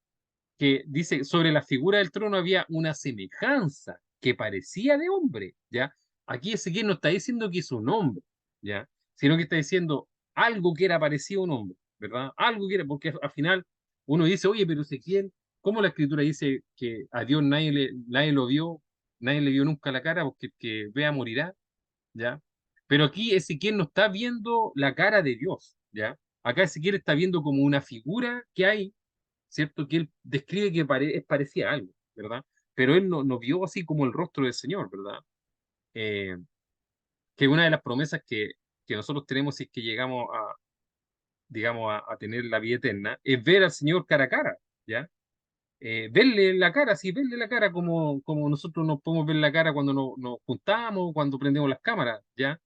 que dice sobre la figura del trono había una semejanza que parecía de hombre, ¿ya? Aquí Ezequiel no está diciendo que es un hombre, ¿ya? Sino que está diciendo algo que era parecido a un hombre, ¿verdad? Algo que era, porque al final uno dice, oye, pero Ezequiel, ¿cómo la escritura dice que a Dios nadie lo vio, nadie le vio nunca la cara, porque el que vea morirá? ¿Ya? Pero aquí Ezequiel no está viendo la cara de Dios, ¿ya? Acá Ezequiel está viendo como una figura que hay, ¿cierto? Que él describe que es parecía a algo, ¿verdad? Pero él no vio así como el rostro del Señor, ¿verdad? Eh, que una de las promesas que nosotros tenemos si es que llegamos a, digamos, a tener la vida eterna, es ver al Señor cara a cara, ¿ya? Verle la cara, sí, verle la cara como nosotros nos podemos ver la cara cuando nos juntamos, cuando prendemos las cámaras, ¿ya?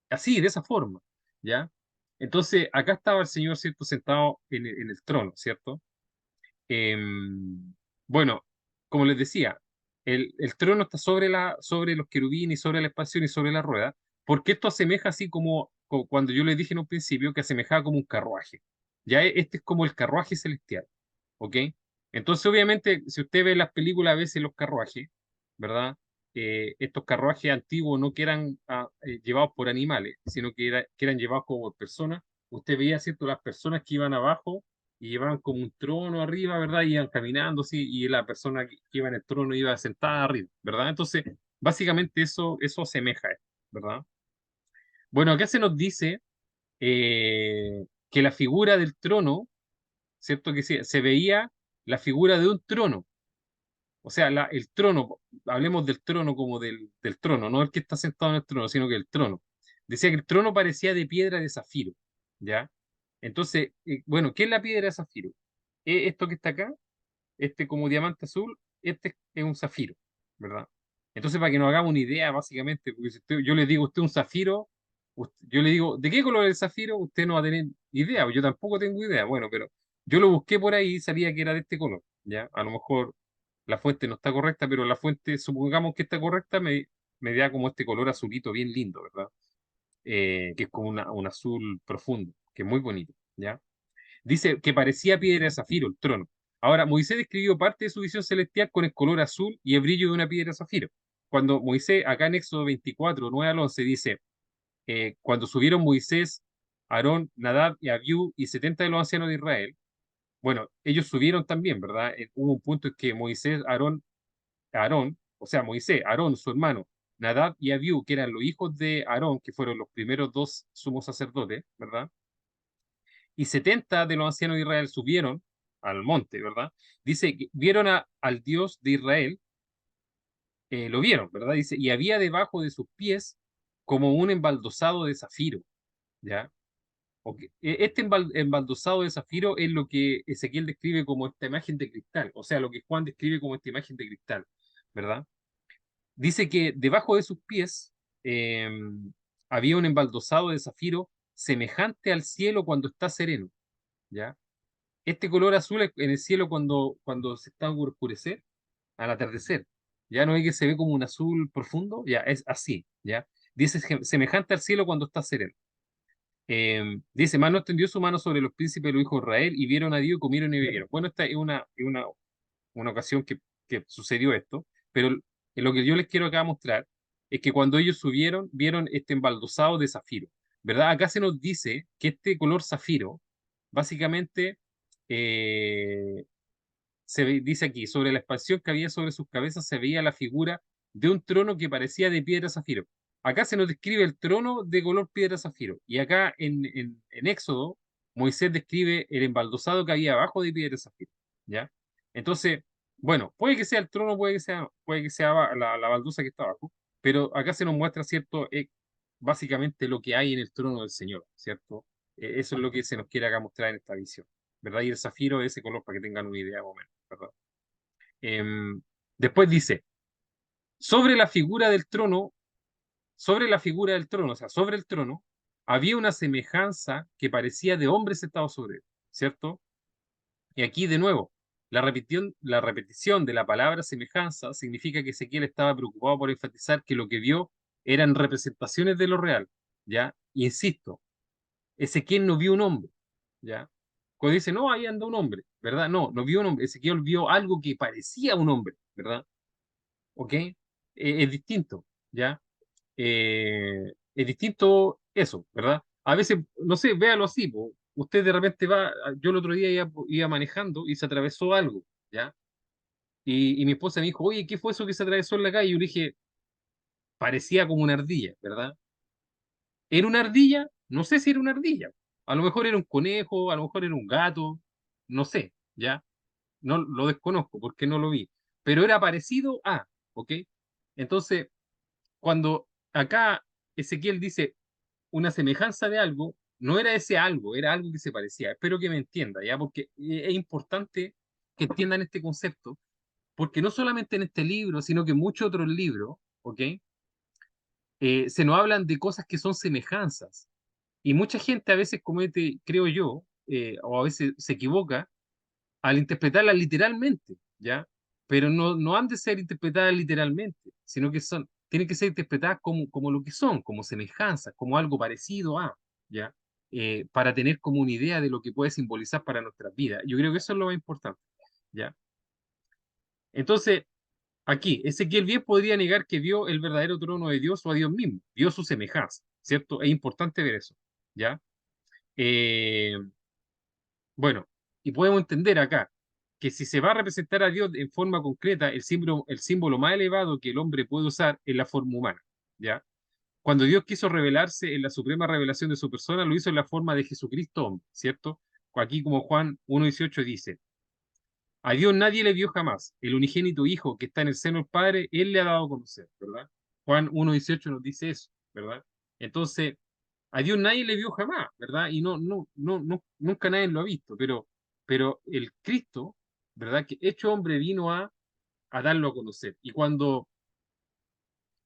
Así, de esa forma, ¿ya? Entonces, acá estaba el Señor, ¿cierto? Sentado en el trono, ¿cierto? Bueno, como les decía, el trono está sobre los querubines y sobre la expansión y sobre la rueda, porque esto asemeja así como cuando yo les dije en un principio que asemejaba como un carruaje. Ya este es como el carruaje celestial, ¿ok? Entonces, obviamente, si usted ve las películas a veces los carruajes, ¿verdad? Estos carruajes antiguos no que eran llevados por animales, sino que eran llevados como por personas. Usted veía, ¿cierto? Las personas que iban abajo y llevaban como un trono arriba, ¿verdad? Y iban caminando, sí, y la persona que iba en el trono iba sentada arriba, ¿verdad? Entonces, básicamente eso asemeja, ¿verdad? Bueno, acá se nos dice que la figura del trono, ¿cierto? Que se veía la figura de un trono, o sea, el trono, hablemos del trono como del trono, no el que está sentado en el trono, sino que el trono. Decía que el trono parecía de piedra de zafiro, ¿ya? Entonces, bueno, ¿qué es la piedra de zafiro? Esto que está acá, este como diamante azul, este es un zafiro, ¿verdad? Entonces, para que nos hagamos una idea, básicamente, porque si yo le digo a usted un zafiro, yo le digo, ¿de qué color es el zafiro? Usted no va a tener idea, o yo tampoco tengo idea, bueno, pero yo lo busqué por ahí y sabía que era de este color, ¿ya? A lo mejor la fuente no está correcta, pero la fuente, supongamos que está correcta, me da como este color azulito bien lindo, ¿verdad? Que es como un azul profundo, que es muy bonito, ¿ya? Dice que parecía piedra de zafiro el trono. Ahora, Moisés describió parte de su visión celestial con el color azul y el brillo de una piedra de zafiro. Cuando Moisés, acá en Éxodo 24, 9 al 11, dice, cuando subieron Moisés, Aarón, Nadab y Abiú y 70 de los ancianos de Israel, bueno, ellos subieron también, ¿verdad? Hubo un punto en que Moisés, Aarón, o sea, Moisés, Aarón, su hermano, Nadab y Abiú, que eran los hijos de Aarón, que fueron los primeros dos sumos sacerdotes, ¿verdad? Y 70 de los ancianos de Israel subieron al monte, ¿verdad? Dice que vieron al Dios de Israel, lo vieron, ¿verdad? Dice, y había debajo de sus pies como un embaldosado de zafiro, ¿ya? Ok. Este embaldosado de zafiro es lo que Ezequiel describe como esta imagen de cristal, o sea, lo que Juan describe como esta imagen de cristal, ¿verdad? Dice que debajo de sus pies eh, había un embaldosado de zafiro semejante al cielo cuando está sereno, ¿ya? Este color azul es en el cielo cuando se está por oscurecer, al atardecer. Ya no es que se ve como un azul profundo, ya es así, ya. Dice semejante al cielo cuando está sereno. Dice, más no extendió su mano sobre los príncipes de los hijos de Israel y vieron a Dios y comieron y bebieron. Bueno, esta es una ocasión que sucedió esto, pero lo que yo les quiero acá mostrar es que cuando ellos subieron, vieron este embaldosado de zafiro, ¿verdad? Acá se nos dice que este color zafiro, básicamente, eh, dice aquí, sobre la expansión que había sobre sus cabezas se veía la figura de un trono que parecía de piedra zafiro. Acá se nos describe el trono de color piedra zafiro. Y acá en Éxodo, Moisés describe el embaldosado que había abajo de piedra zafiro. ¿Ya? Entonces, bueno, puede que sea el trono, puede que sea la baldosa que está abajo, pero acá se nos muestra, ¿cierto? Básicamente lo que hay en el trono del Señor, ¿cierto? Eso es lo que se nos quiere acá mostrar en esta visión. ¿Verdad? Y el zafiro es ese color para que tengan una idea más o menos, ¿verdad? Em, Después dice, sobre la figura del trono, sobre la figura del trono, o sea, sobre el trono, había una semejanza que parecía de hombre sentado sobre él, ¿cierto? Y aquí de nuevo, la repetición de la palabra semejanza significa que Ezequiel estaba preocupado por enfatizar que lo que vio eran representaciones de lo real, ¿ya? Insisto, Ezequiel no vio un hombre, ¿ya? Cuando dice, no, ahí anda un hombre, ¿verdad? No, no vio un hombre. Ezequiel vio algo que parecía un hombre, ¿verdad? ¿Ok? Es distinto, ¿ya? Es distinto eso, ¿verdad? A veces, no sé, véalo así, po. Usted de repente va, yo el otro día iba manejando y se atravesó algo, ¿ya? Y mi esposa me dijo, oye, ¿qué fue eso que se atravesó en la calle? Y yo le dije, parecía como una ardilla, ¿verdad? ¿Era una ardilla? No sé si era una ardilla. A lo mejor era un conejo, a lo mejor era un gato, no sé, ¿ya? No lo desconozco porque no lo vi. Pero era parecido a, ¿ok? Entonces, cuando acá Ezequiel dice una semejanza de algo, no era ese algo, era algo que se parecía. Espero que me entienda, ¿ya? Porque es importante que entiendan este concepto, porque no solamente en este libro, sino que en muchos otros libros, ¿ok? Se nos hablan de cosas que son semejanzas. Y mucha gente a veces comete, creo yo, o a veces se equivoca al interpretarlas literalmente, ¿ya? Pero no han de ser interpretadas literalmente, sino que tienen que ser interpretadas como lo que son, como semejanzas, como algo parecido a, ¿ya? Para tener como una idea de lo que puede simbolizar para nuestras vidas. Yo creo que eso es lo más importante, ¿ya? Entonces, aquí, Ezequiel bien podría negar que vio el verdadero trono de Dios o a Dios mismo, vio su semejanza, ¿cierto? Es importante ver eso, ¿ya? Eh, Bueno, y podemos entender acá que si se va a representar a Dios en forma concreta, el símbolo más elevado que el hombre puede usar es la forma humana, ¿ya? Cuando Dios quiso revelarse en la suprema revelación de su persona, lo hizo en la forma de Jesucristo hombre, ¿cierto? Aquí como Juan 1:18 dice, a Dios nadie le vio jamás, el unigénito Hijo que está en el seno del Padre, Él le ha dado a conocer, ¿verdad? Juan 1:18 nos dice eso, ¿verdad? Entonces, a Dios nadie le vio jamás, ¿verdad? Y nunca nadie lo ha visto, pero el Cristo, ¿verdad? Que hecho hombre vino a darlo a conocer. Y cuando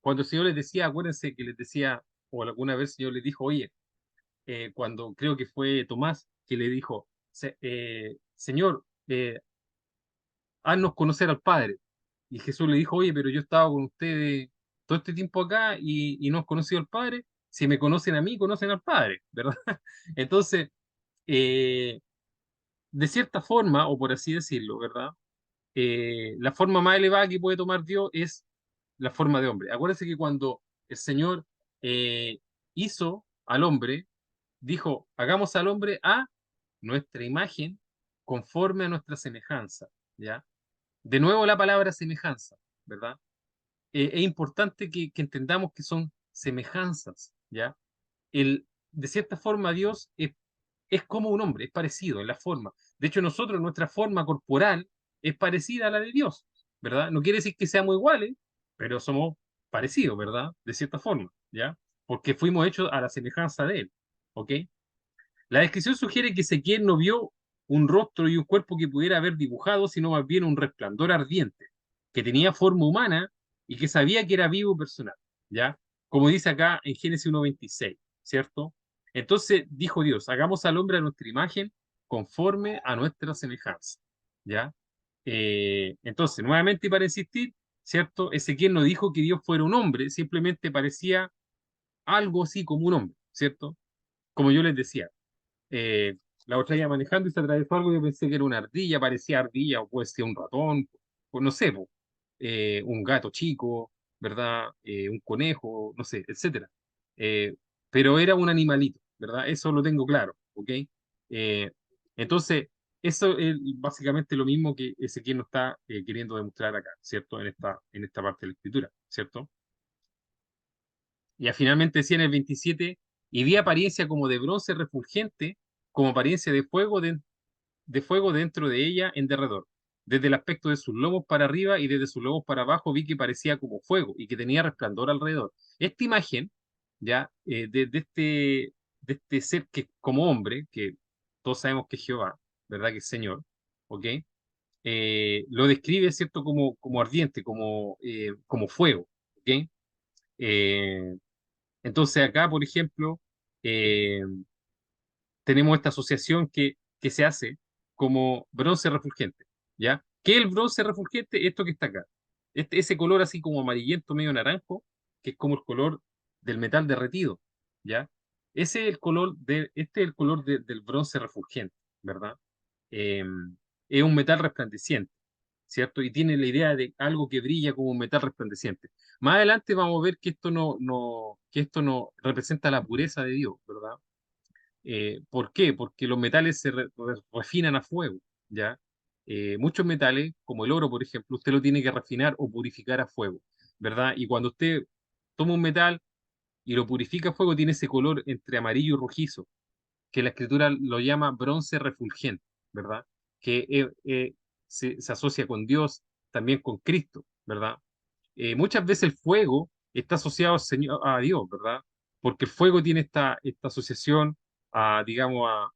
el Señor les decía, acuérdense que les decía, o alguna vez el Señor les dijo, oye, cuando creo que fue Tomás, que le dijo, Señor, haznos conocer al Padre. Y Jesús le dijo, oye, pero yo estaba con ustedes todo este tiempo acá y no he conocido al Padre. Si me conocen a mí, conocen al Padre, ¿verdad? Entonces, eh, de cierta forma, o por así decirlo, ¿verdad? La forma más elevada que puede tomar Dios es la forma de hombre. Acuérdense que cuando el Señor eh, hizo al hombre, dijo, hagamos al hombre a nuestra imagen, conforme a nuestra semejanza, ¿ya? De nuevo la palabra semejanza, ¿verdad? Es importante que entendamos que son semejanzas, ¿ya? De cierta forma, Dios es como un hombre, es parecido en la forma. De hecho, nosotros, nuestra forma corporal es parecida a la de Dios, ¿verdad? No quiere decir que seamos iguales, pero somos parecidos, ¿verdad? De cierta forma, ¿ya? Porque fuimos hechos a la semejanza de Él, ¿ok? La descripción sugiere que Ezequiel no vio un rostro y un cuerpo que pudiera haber dibujado, sino más bien un resplandor ardiente, que tenía forma humana y que sabía que era vivo y personal, ¿ya? Como dice acá en Génesis 1:26, ¿cierto? Entonces dijo Dios, hagamos al hombre a nuestra imagen, conforme a nuestra semejanza, ¿ya? Entonces, nuevamente y para insistir, ¿cierto? Ezequiel no dijo que Dios fuera un hombre, simplemente parecía algo así como un hombre, ¿cierto? como yo les decía, la otra iba manejando y se atravesó algo, yo pensé que era una ardilla, parecía ardilla, o puede ser un ratón, pues no sé, po, un gato chico, ¿verdad? Un conejo, no sé, etcétera. Eh, pero era un animalito, ¿verdad? Eso lo tengo claro, ¿ok? Eh, entonces, eso es básicamente lo mismo que Ezequiel nos está queriendo demostrar acá, ¿cierto? En esta parte de la escritura, ¿cierto? Ya finalmente decía en el 27, y vi apariencia como de bronce refulgente, como apariencia de fuego dentro de ella en derredor. Desde el aspecto de sus lomos para arriba y desde sus lomos para abajo vi que parecía como fuego y que tenía resplandor alrededor. Esta imagen, ya, de este ser que como hombre, que todos sabemos que es Jehová, ¿verdad? Que es Señor, ¿ok? Lo describe, ¿cierto? Como ardiente, como fuego, ¿ok? Eh, entonces acá, por ejemplo, eh, tenemos esta asociación que se hace como bronce refulgente, ¿ya? ¿Qué es el bronce refulgente? Esto que está acá. Ese color así como amarillento, medio naranjo, que es como el color del metal derretido, ¿ya? Este es el color del bronce refulgente, ¿verdad? Eh, es un metal resplandeciente, ¿cierto? Y tiene la idea de algo que brilla como un metal resplandeciente. Más adelante vamos a ver que esto no representa la pureza de Dios, ¿verdad? ¿Por qué? Porque los metales se refinan a fuego, ¿ya? Muchos metales, como el oro, por ejemplo, usted lo tiene que refinar o purificar a fuego, ¿verdad? Y cuando usted toma un metal y lo purifica a fuego, tiene ese color entre amarillo y rojizo, que la escritura lo llama bronce refulgente, ¿verdad? Que se asocia con Dios, también con Cristo, ¿verdad? Muchas veces el fuego está asociado a Dios, ¿verdad? Porque el fuego tiene esta asociación a, digamos,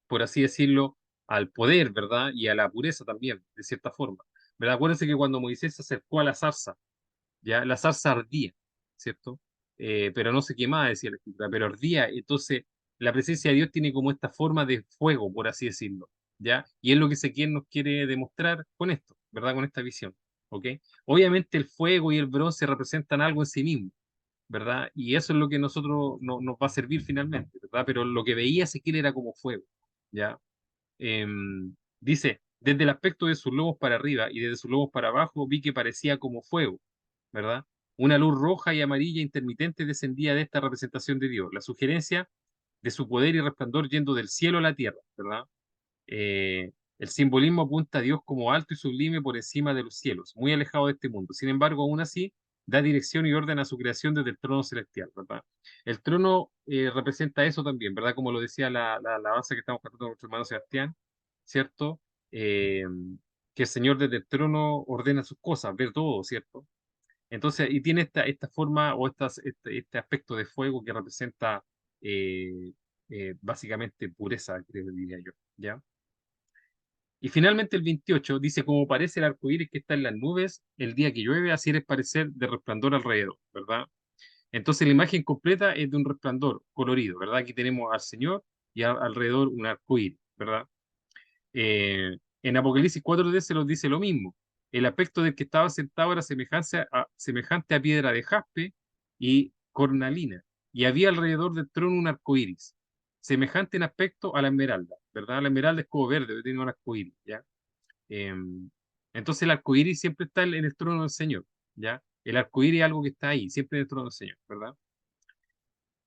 por así decirlo, al poder, ¿verdad? Y a la pureza también, de cierta forma. ¿Verdad? Acuérdense que cuando Moisés se acercó a la zarza, ya la zarza ardía, ¿cierto? Pero no se quemaba, decía la escritura, pero ardía. Entonces, la presencia de Dios tiene como esta forma de fuego, por así decirlo, ¿ya? Y es lo que Ezequiel nos quiere demostrar con esto, ¿verdad? Con esta visión, ¿ok? Obviamente el fuego y el bronce representan algo en sí mismo, ¿verdad? Y eso es lo que nosotros nos va a servir finalmente, ¿verdad? Pero lo que veía Ezequiel era como fuego, ¿ya? Dice, desde el aspecto de sus lomos para arriba y desde sus lomos para abajo vi que parecía como fuego, ¿verdad? Una luz roja y amarilla intermitente descendía de esta representación de Dios, la sugerencia de su poder y resplandor yendo del cielo a la tierra, ¿verdad? El simbolismo apunta a Dios como alto y sublime por encima de los cielos, muy alejado de este mundo. Sin embargo, aún así, da dirección y orden a su creación desde el trono celestial, ¿verdad? El trono representa eso también, ¿verdad? Como lo decía la alabanza que estamos cantando con nuestro hermano Sebastián, ¿cierto? Que el Señor desde el trono ordena sus cosas, ve todo, ¿cierto? Entonces, y tiene esta forma o este aspecto de fuego que representa básicamente pureza, creo, diría yo, ¿ya? Y finalmente el 28 dice, como parece el arco iris que está en las nubes el día que llueve, así es parecer de resplandor alrededor, ¿verdad? Entonces la imagen completa es de un resplandor colorido, ¿verdad? Aquí tenemos al Señor y alrededor un arco iris, ¿verdad? En Apocalipsis 4:10 se nos dice lo mismo. El aspecto del que estaba sentado era semejante a piedra de jaspe y cornalina, y había alrededor del trono un arco iris, semejante en aspecto a la esmeralda, ¿verdad? La esmeralda es como verde, tiene un arco iris, ¿ya? Eh, entonces el arco iris siempre está en el trono del Señor, ¿ya? El arco iris es algo que está ahí, siempre en el trono del Señor, ¿verdad?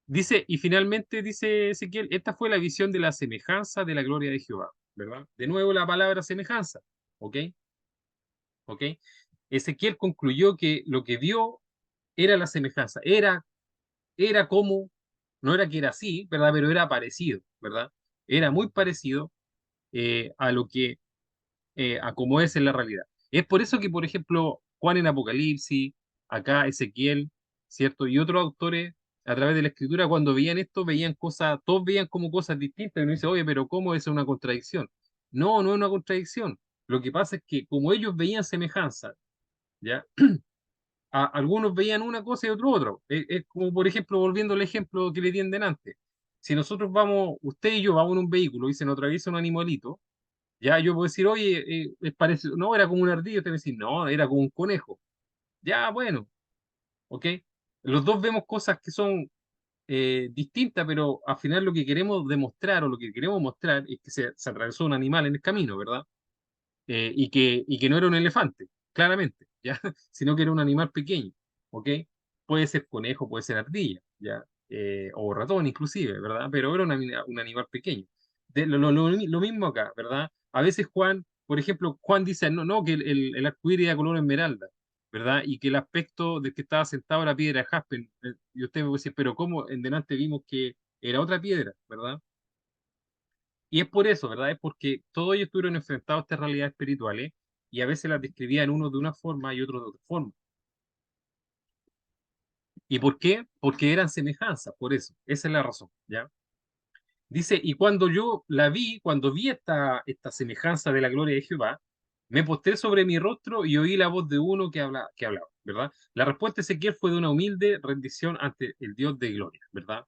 Dice, y finalmente dice Ezequiel, esta fue la visión de la semejanza de la gloria de Jehová, ¿verdad? De nuevo la palabra semejanza, ¿ok? ¿Ok? Ezequiel concluyó que lo que vio era la semejanza, era como, no era que era así, ¿verdad? Pero era parecido, ¿verdad? Era muy parecido a lo que a cómo es en la realidad. Es por eso que, por ejemplo, Juan en Apocalipsis, acá Ezequiel, ¿cierto? Y otros autores, a través de la escritura, cuando veían esto, veían cosas, todos veían como cosas distintas, y uno dice, oye, pero ¿cómo es una contradicción? No, no es una contradicción. Lo que pasa es que como ellos veían semejanza, ¿ya? Algunos veían una cosa y otro otro. Es como, por ejemplo, volviendo al ejemplo que le di en delante. Si nosotros vamos, usted y yo vamos en un vehículo y se nos atraviesa un animalito, ya yo puedo decir, oye, parece, no, era como un ardillo, te voy a decir, no, era como un conejo. Ya, bueno, ok. Los dos vemos cosas que son distinta, pero al final lo que queremos demostrar o lo que queremos mostrar es que se atravesó un animal en el camino, ¿verdad? Y que no era un elefante, claramente, ¿ya? Sino que era un animal pequeño, ¿ok? Puede ser conejo, puede ser ardilla, ¿ya? O ratón inclusive, ¿verdad? Pero era un animal pequeño. Lo mismo acá, ¿verdad? A veces Juan, por ejemplo, Juan dice, no, no, que el arco iris era color esmeralda, ¿verdad? Y que el aspecto de que estaba sentado era piedra de jaspe. Y usted me puede decir, pero ¿cómo en delante vimos que era otra piedra, ¿verdad? Y es por eso, ¿verdad? Es porque todos ellos estuvieron enfrentados a estas realidades espirituales y a veces las describían uno de una forma y otro de otra forma. ¿Y por qué? Porque eran semejanzas, por eso. Esa es la razón, ¿ya? Dice, y cuando yo la vi, cuando vi esta semejanza de la gloria de Jehová, me postré sobre mi rostro y oí la voz de uno que hablaba, ¿verdad? La respuesta de Ezequiel fue de una humilde rendición ante el Dios de gloria, ¿verdad?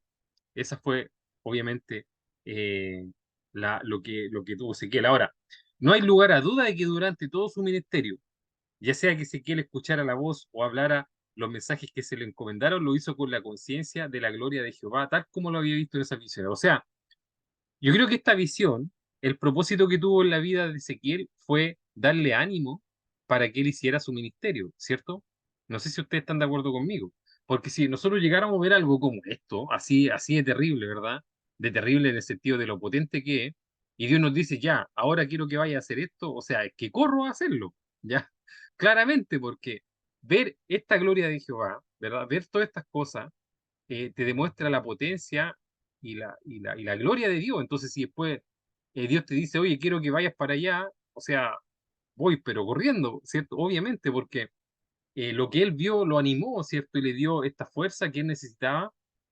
Esa fue, obviamente, eh, lo que tuvo Ezequiel. Ahora, no hay lugar a duda de que durante todo su ministerio, ya sea que Ezequiel escuchara la voz o hablara los mensajes que se le encomendaron, lo hizo con la conciencia de la gloria de Jehová, tal como lo había visto en esa visión. O sea, yo creo que esta visión, el propósito que tuvo en la vida de Ezequiel fue darle ánimo para que él hiciera su ministerio, ¿cierto? No sé si ustedes están de acuerdo conmigo, porque si nosotros llegáramos a ver algo como esto, así de terrible, ¿verdad? De terrible en el sentido de lo potente que es, y Dios nos dice, ya, ahora quiero que vaya a hacer esto, o sea, es que corro a hacerlo, ¿ya? Claramente, porque ver esta gloria de Jehová, ¿verdad? Ver todas estas cosas te demuestra la potencia y la gloria de Dios. Entonces, si después Dios te dice, oye, quiero que vayas para allá, o sea, voy, pero corriendo, ¿cierto? Obviamente, porque lo que él vio lo animó, ¿cierto? Y le dio esta fuerza que él necesitaba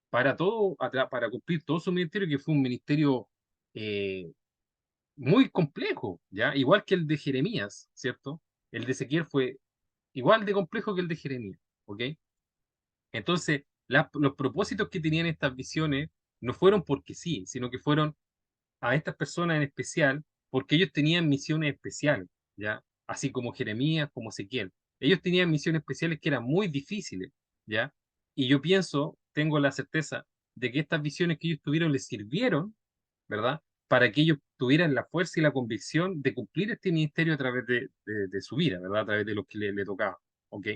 para todo, para cumplir todo su ministerio, que fue un ministerio eh, muy complejo, ¿ya? Igual que el de Jeremías, ¿cierto? El de Ezequiel fue igual de complejo que el de Jeremías, ¿ok? Entonces, los propósitos que tenían estas visiones no fueron porque sí, sino que fueron a estas personas en especial porque ellos tenían misiones especiales, ¿ya? Así como Jeremías, como Ezequiel. Ellos tenían misiones especiales que eran muy difíciles, ¿ya? Y yo pienso, tengo la certeza de que estas visiones que ellos tuvieron les sirvieron, ¿verdad? Para que ellos tuvieran la fuerza y la convicción de cumplir este ministerio a través de su vida, ¿verdad? A través de lo que le tocaba, ¿ok?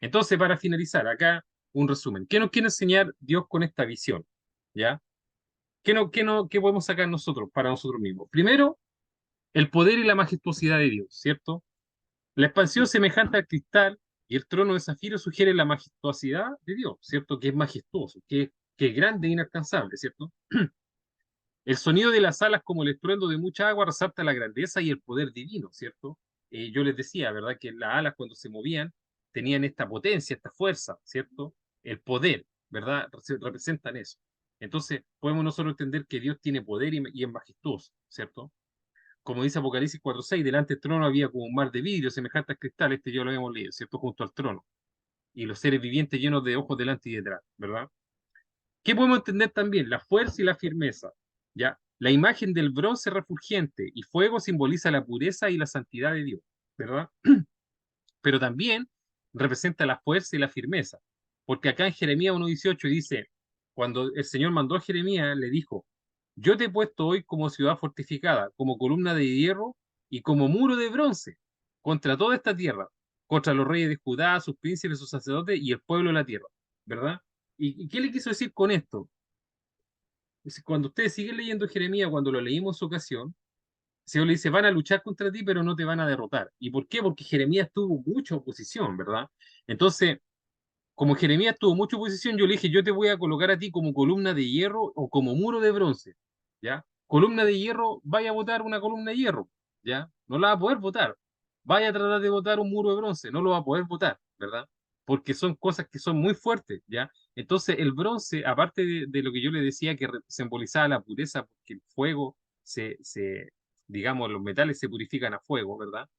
Entonces, para finalizar, acá un resumen. ¿Qué nos quiere enseñar Dios con esta visión? ¿Ya? ¿Qué podemos sacar nosotros para nosotros mismos? Primero, el poder y la majestuosidad de Dios, ¿cierto? La expansión semejante al cristal y el trono de zafiro sugiere la majestuosidad de Dios, ¿cierto? Que es majestuoso, que es grande e inalcanzable, ¿cierto? El sonido de las alas como el estruendo de mucha agua resalta la grandeza y el poder divino, ¿cierto? Yo les decía, ¿verdad? Que las alas cuando se movían tenían esta potencia, esta fuerza, ¿cierto? El poder, ¿verdad? Representan eso. Entonces, podemos nosotros entender que Dios tiene poder y es majestuoso, ¿cierto? Como dice Apocalipsis 4:6, delante del trono había como un mar de vidrio semejante al cristal, este ya lo habíamos leído, ¿cierto? Junto al trono. Y los seres vivientes llenos de ojos delante y detrás, ¿verdad? ¿Qué podemos entender también? La fuerza y la firmeza, ¿ya? La imagen del bronce refulgente y fuego simboliza la pureza y la santidad de Dios, ¿verdad? Pero también representa la fuerza y la firmeza, porque acá en Jeremías 1:18 dice, cuando el Señor mandó a Jeremías, le dijo, yo te he puesto hoy como ciudad fortificada, como columna de hierro y como muro de bronce contra toda esta tierra, contra los reyes de Judá, sus príncipes, sus sacerdotes y el pueblo de la tierra, ¿verdad? ¿Y qué le quiso decir con esto? Cuando ustedes siguen leyendo Jeremías, cuando lo leímos en su ocasión, el Señor le dice, van a luchar contra ti, pero no te van a derrotar. ¿Y por qué? Porque Jeremías tuvo mucha oposición, ¿verdad? Entonces, como Jeremías tuvo mucha oposición, yo le dije, yo te voy a colocar a ti como columna de hierro o como muro de bronce, ¿ya? Columna de hierro, vaya a votar una columna de hierro, ¿ya? No la va a poder votar. Vaya a tratar de votar un muro de bronce, no lo va a poder votar, ¿verdad? Porque son cosas que son muy fuertes, ¿ya? Entonces, el bronce, aparte de lo que yo le decía que simbolizaba la pureza, porque el fuego digamos, los metales se purifican a fuego, ¿verdad?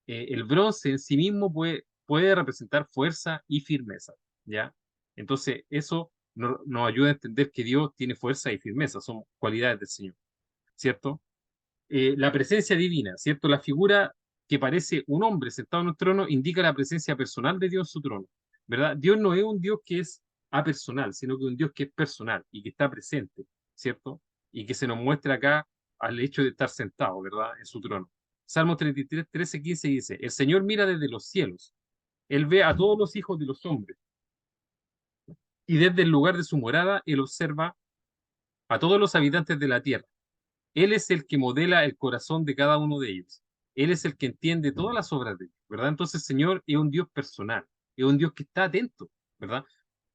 El bronce en sí mismo puede representar fuerza y firmeza, ¿ya? Entonces, eso nos ayuda a entender que Dios tiene fuerza y firmeza, son cualidades del Señor, ¿cierto? La presencia divina, ¿cierto? La figura que parece un hombre sentado en un trono indica la presencia personal de Dios en su trono, ¿verdad? Dios no es un Dios que es apersonal, sino que un Dios que es personal y que está presente, ¿cierto? Y que se nos muestra acá al hecho de estar sentado, ¿verdad? En su trono. Salmo 33, 13, 15 dice, el Señor mira desde los cielos, Él ve a todos los hijos de los hombres, y desde el lugar de su morada, Él observa a todos los habitantes de la tierra. Él es el que modela el corazón de cada uno de ellos. Él es el que entiende todas las obras de Dios, ¿verdad? Entonces, el Señor es un Dios personal, es un Dios que está atento, ¿verdad?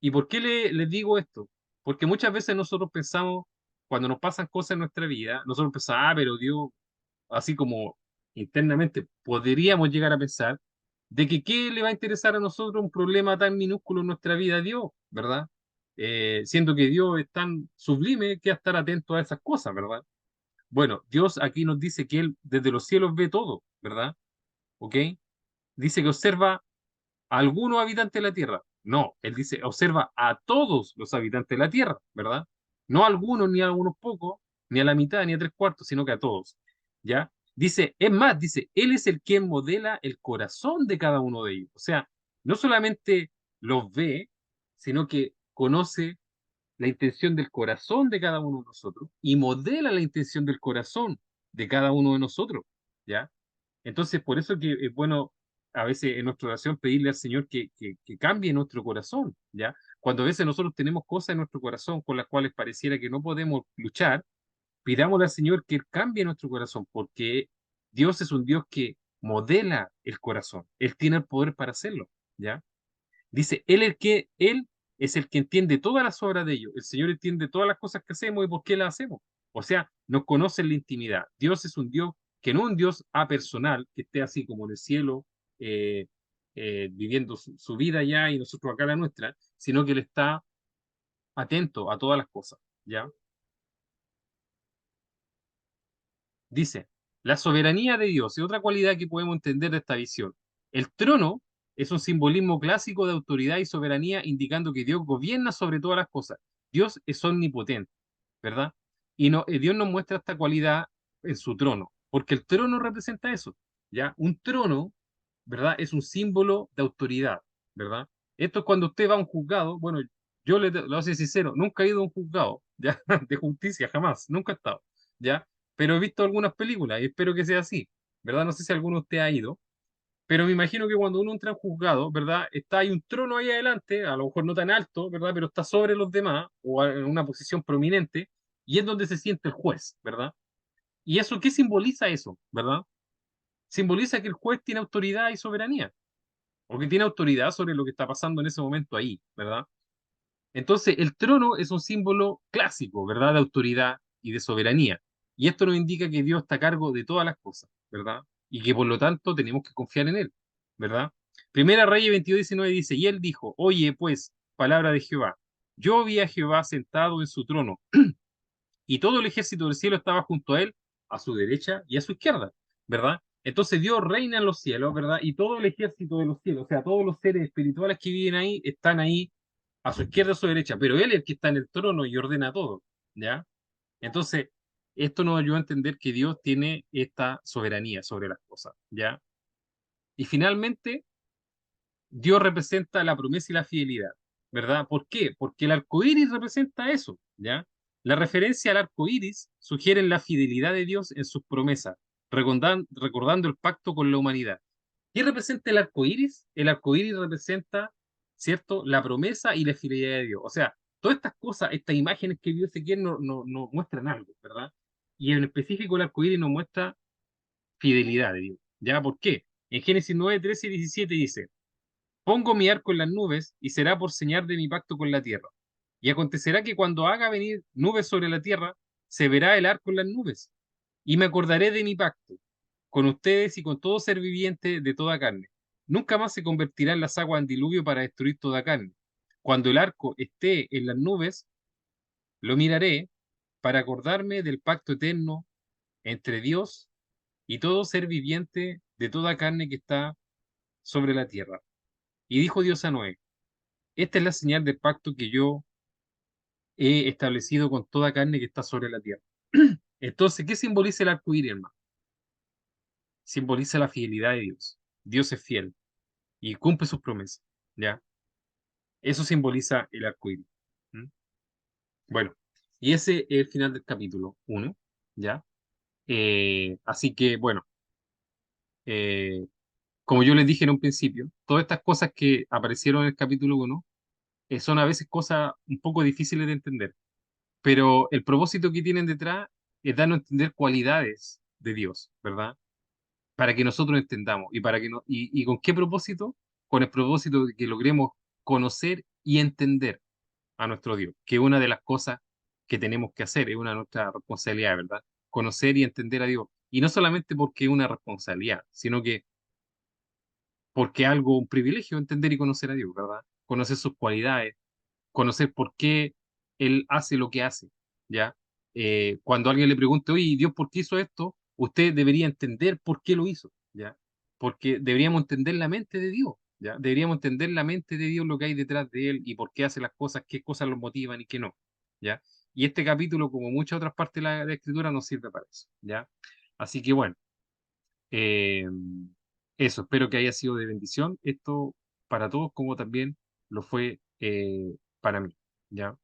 ¿Y por qué les digo esto? Porque muchas veces nosotros pensamos, cuando nos pasan cosas en nuestra vida, nosotros pensamos, pero Dios, así como internamente podríamos llegar a pensar, de que qué le va a interesar a nosotros un problema tan minúsculo en nuestra vida a Dios, ¿verdad? Siendo que Dios es tan sublime que a estar atento a esas cosas, ¿verdad? Bueno, Dios aquí nos dice que Él desde los cielos ve todo, ¿verdad? ¿Ok? Dice que observa a algunos habitantes de la tierra. No, Él dice observa a todos los habitantes de la tierra, ¿verdad? No a algunos, ni a algunos pocos, ni a la mitad, ni a tres cuartos, sino que a todos, ¿ya? Dice, es más, dice, Él es el quien modela el corazón de cada uno de ellos. O sea, no solamente los ve, sino que conoce la intención del corazón de cada uno de nosotros y modela la intención del corazón de cada uno de nosotros, ¿ya? Entonces, por eso que es bueno a veces en nuestra oración pedirle al Señor que cambie nuestro corazón, ¿ya? Cuando a veces nosotros tenemos cosas en nuestro corazón con las cuales pareciera que no podemos luchar, pidámosle al Señor que Él cambie nuestro corazón, porque Dios es un Dios que modela el corazón, Él tiene el poder para hacerlo, ¿ya? Dice, él es el que entiende todas las obras de ellos. El Señor entiende todas las cosas que hacemos y por qué las hacemos. O sea, nos conoce en la intimidad. Dios es un Dios que no es un Dios apersonal, que esté así como en el cielo, eh, viviendo su vida allá y nosotros acá la nuestra, sino que Él está atento a todas las cosas, ¿ya? Dice, la soberanía de Dios es otra cualidad que podemos entender de esta visión. El trono es un simbolismo clásico de autoridad y soberanía, indicando que Dios gobierna sobre todas las cosas. Dios es omnipotente, ¿verdad? Y no, Dios nos muestra esta cualidad en su trono, porque el trono representa eso, ¿ya? Un trono, ¿verdad? Es un símbolo de autoridad, ¿verdad? Esto es cuando usted va a un juzgado, bueno, yo le voy a ser sincero, nunca he ido a un juzgado, ¿ya? De justicia, jamás, nunca he estado, ¿ya? Pero he visto algunas películas y espero que sea así, ¿verdad? No sé si alguno de ustedes ha ido, pero me imagino que cuando uno entra en juzgado, ¿verdad? Está ahí un trono ahí adelante, a lo mejor no tan alto, ¿verdad? Pero está sobre los demás o en una posición prominente y es donde se siente el juez, ¿verdad? ¿Y eso qué simboliza eso, ¿verdad? Simboliza que el juez tiene autoridad y soberanía, o que tiene autoridad sobre lo que está pasando en ese momento ahí, ¿verdad? Entonces, el trono es un símbolo clásico, ¿verdad? De autoridad y de soberanía. Y esto nos indica que Dios está a cargo de todas las cosas, ¿verdad? Y que por lo tanto tenemos que confiar en Él, ¿verdad? Primera Reyes 22:19 dice, y él dijo, oye, pues, palabra de Jehová, yo vi a Jehová sentado en su trono, y todo el ejército del cielo estaba junto a él, a su derecha y a su izquierda, ¿verdad? Entonces Dios reina en los cielos, ¿verdad? Y todo el ejército de los cielos, o sea, todos los seres espirituales que viven ahí, están ahí a su izquierda, a su derecha, pero Él es el que está en el trono y ordena todo, ¿ya? Entonces, esto nos ayuda a entender que Dios tiene esta soberanía sobre las cosas, ¿ya? Y finalmente, Dios representa la promesa y la fidelidad, ¿verdad? ¿Por qué? Porque el arco iris representa eso, ¿ya? La referencia al arco iris sugiere la fidelidad de Dios en sus promesas, recordando el pacto con la humanidad. ¿Qué representa el arco iris? El arco iris representa, ¿cierto?, la promesa y la fidelidad de Dios. O sea, todas estas cosas, estas imágenes que Dios se quiere, nos muestran algo, ¿verdad? Y en específico el arco iris nos muestra fidelidad de Dios. ¿Ya? ¿Por qué? En Génesis 9, 13 y 17 dice, pongo mi arco en las nubes y será por señal de mi pacto con la tierra. Y acontecerá que cuando haga venir nubes sobre la tierra, se verá el arco en las nubes. Y me acordaré de mi pacto con ustedes y con todo ser viviente de toda carne. Nunca más se convertirá en las aguas en diluvio para destruir toda carne. Cuando el arco esté en las nubes, lo miraré para acordarme del pacto eterno entre Dios y todo ser viviente de toda carne que está sobre la tierra. Y dijo Dios a Noé, esta es la señal del pacto que yo he establecido con toda carne que está sobre la tierra. Entonces, ¿qué simboliza el arco iris, hermano? Simboliza la fidelidad de Dios. Dios es fiel y cumple sus promesas, ¿ya? Eso simboliza el arco iris. ¿Mm? Bueno, y ese es el final del capítulo uno, ¿ya? Así que, bueno, eh, como yo les dije en un principio, todas estas cosas que aparecieron en el capítulo uno son a veces cosas un poco difíciles de entender, pero el propósito que tienen detrás es darnos a entender cualidades de Dios, ¿verdad? Para que nosotros entendamos y para que no, y con qué propósito, con el propósito de que logremos conocer y entender a nuestro Dios, que es una de las cosas que tenemos que hacer, es una de nuestras responsabilidades, ¿verdad? Conocer y entender a Dios. Y no solamente porque es una responsabilidad, sino que porque es algo, un privilegio entender y conocer a Dios, ¿verdad? Conocer sus cualidades, conocer por qué Él hace lo que hace, ¿ya? Cuando alguien le pregunte, oye, Dios, ¿por qué hizo esto? Usted debería entender por qué lo hizo, ¿ya? Porque deberíamos entender la mente de Dios, ¿ya? Deberíamos entender la mente de Dios, lo que hay detrás de Él y por qué hace las cosas, qué cosas lo motivan y qué no, ¿ya? Y este capítulo, como muchas otras partes de la Escritura, nos sirve para eso, ¿ya? Así que bueno, eh, eso, espero que haya sido de bendición esto para todos, como también lo fue para mí, ¿ya?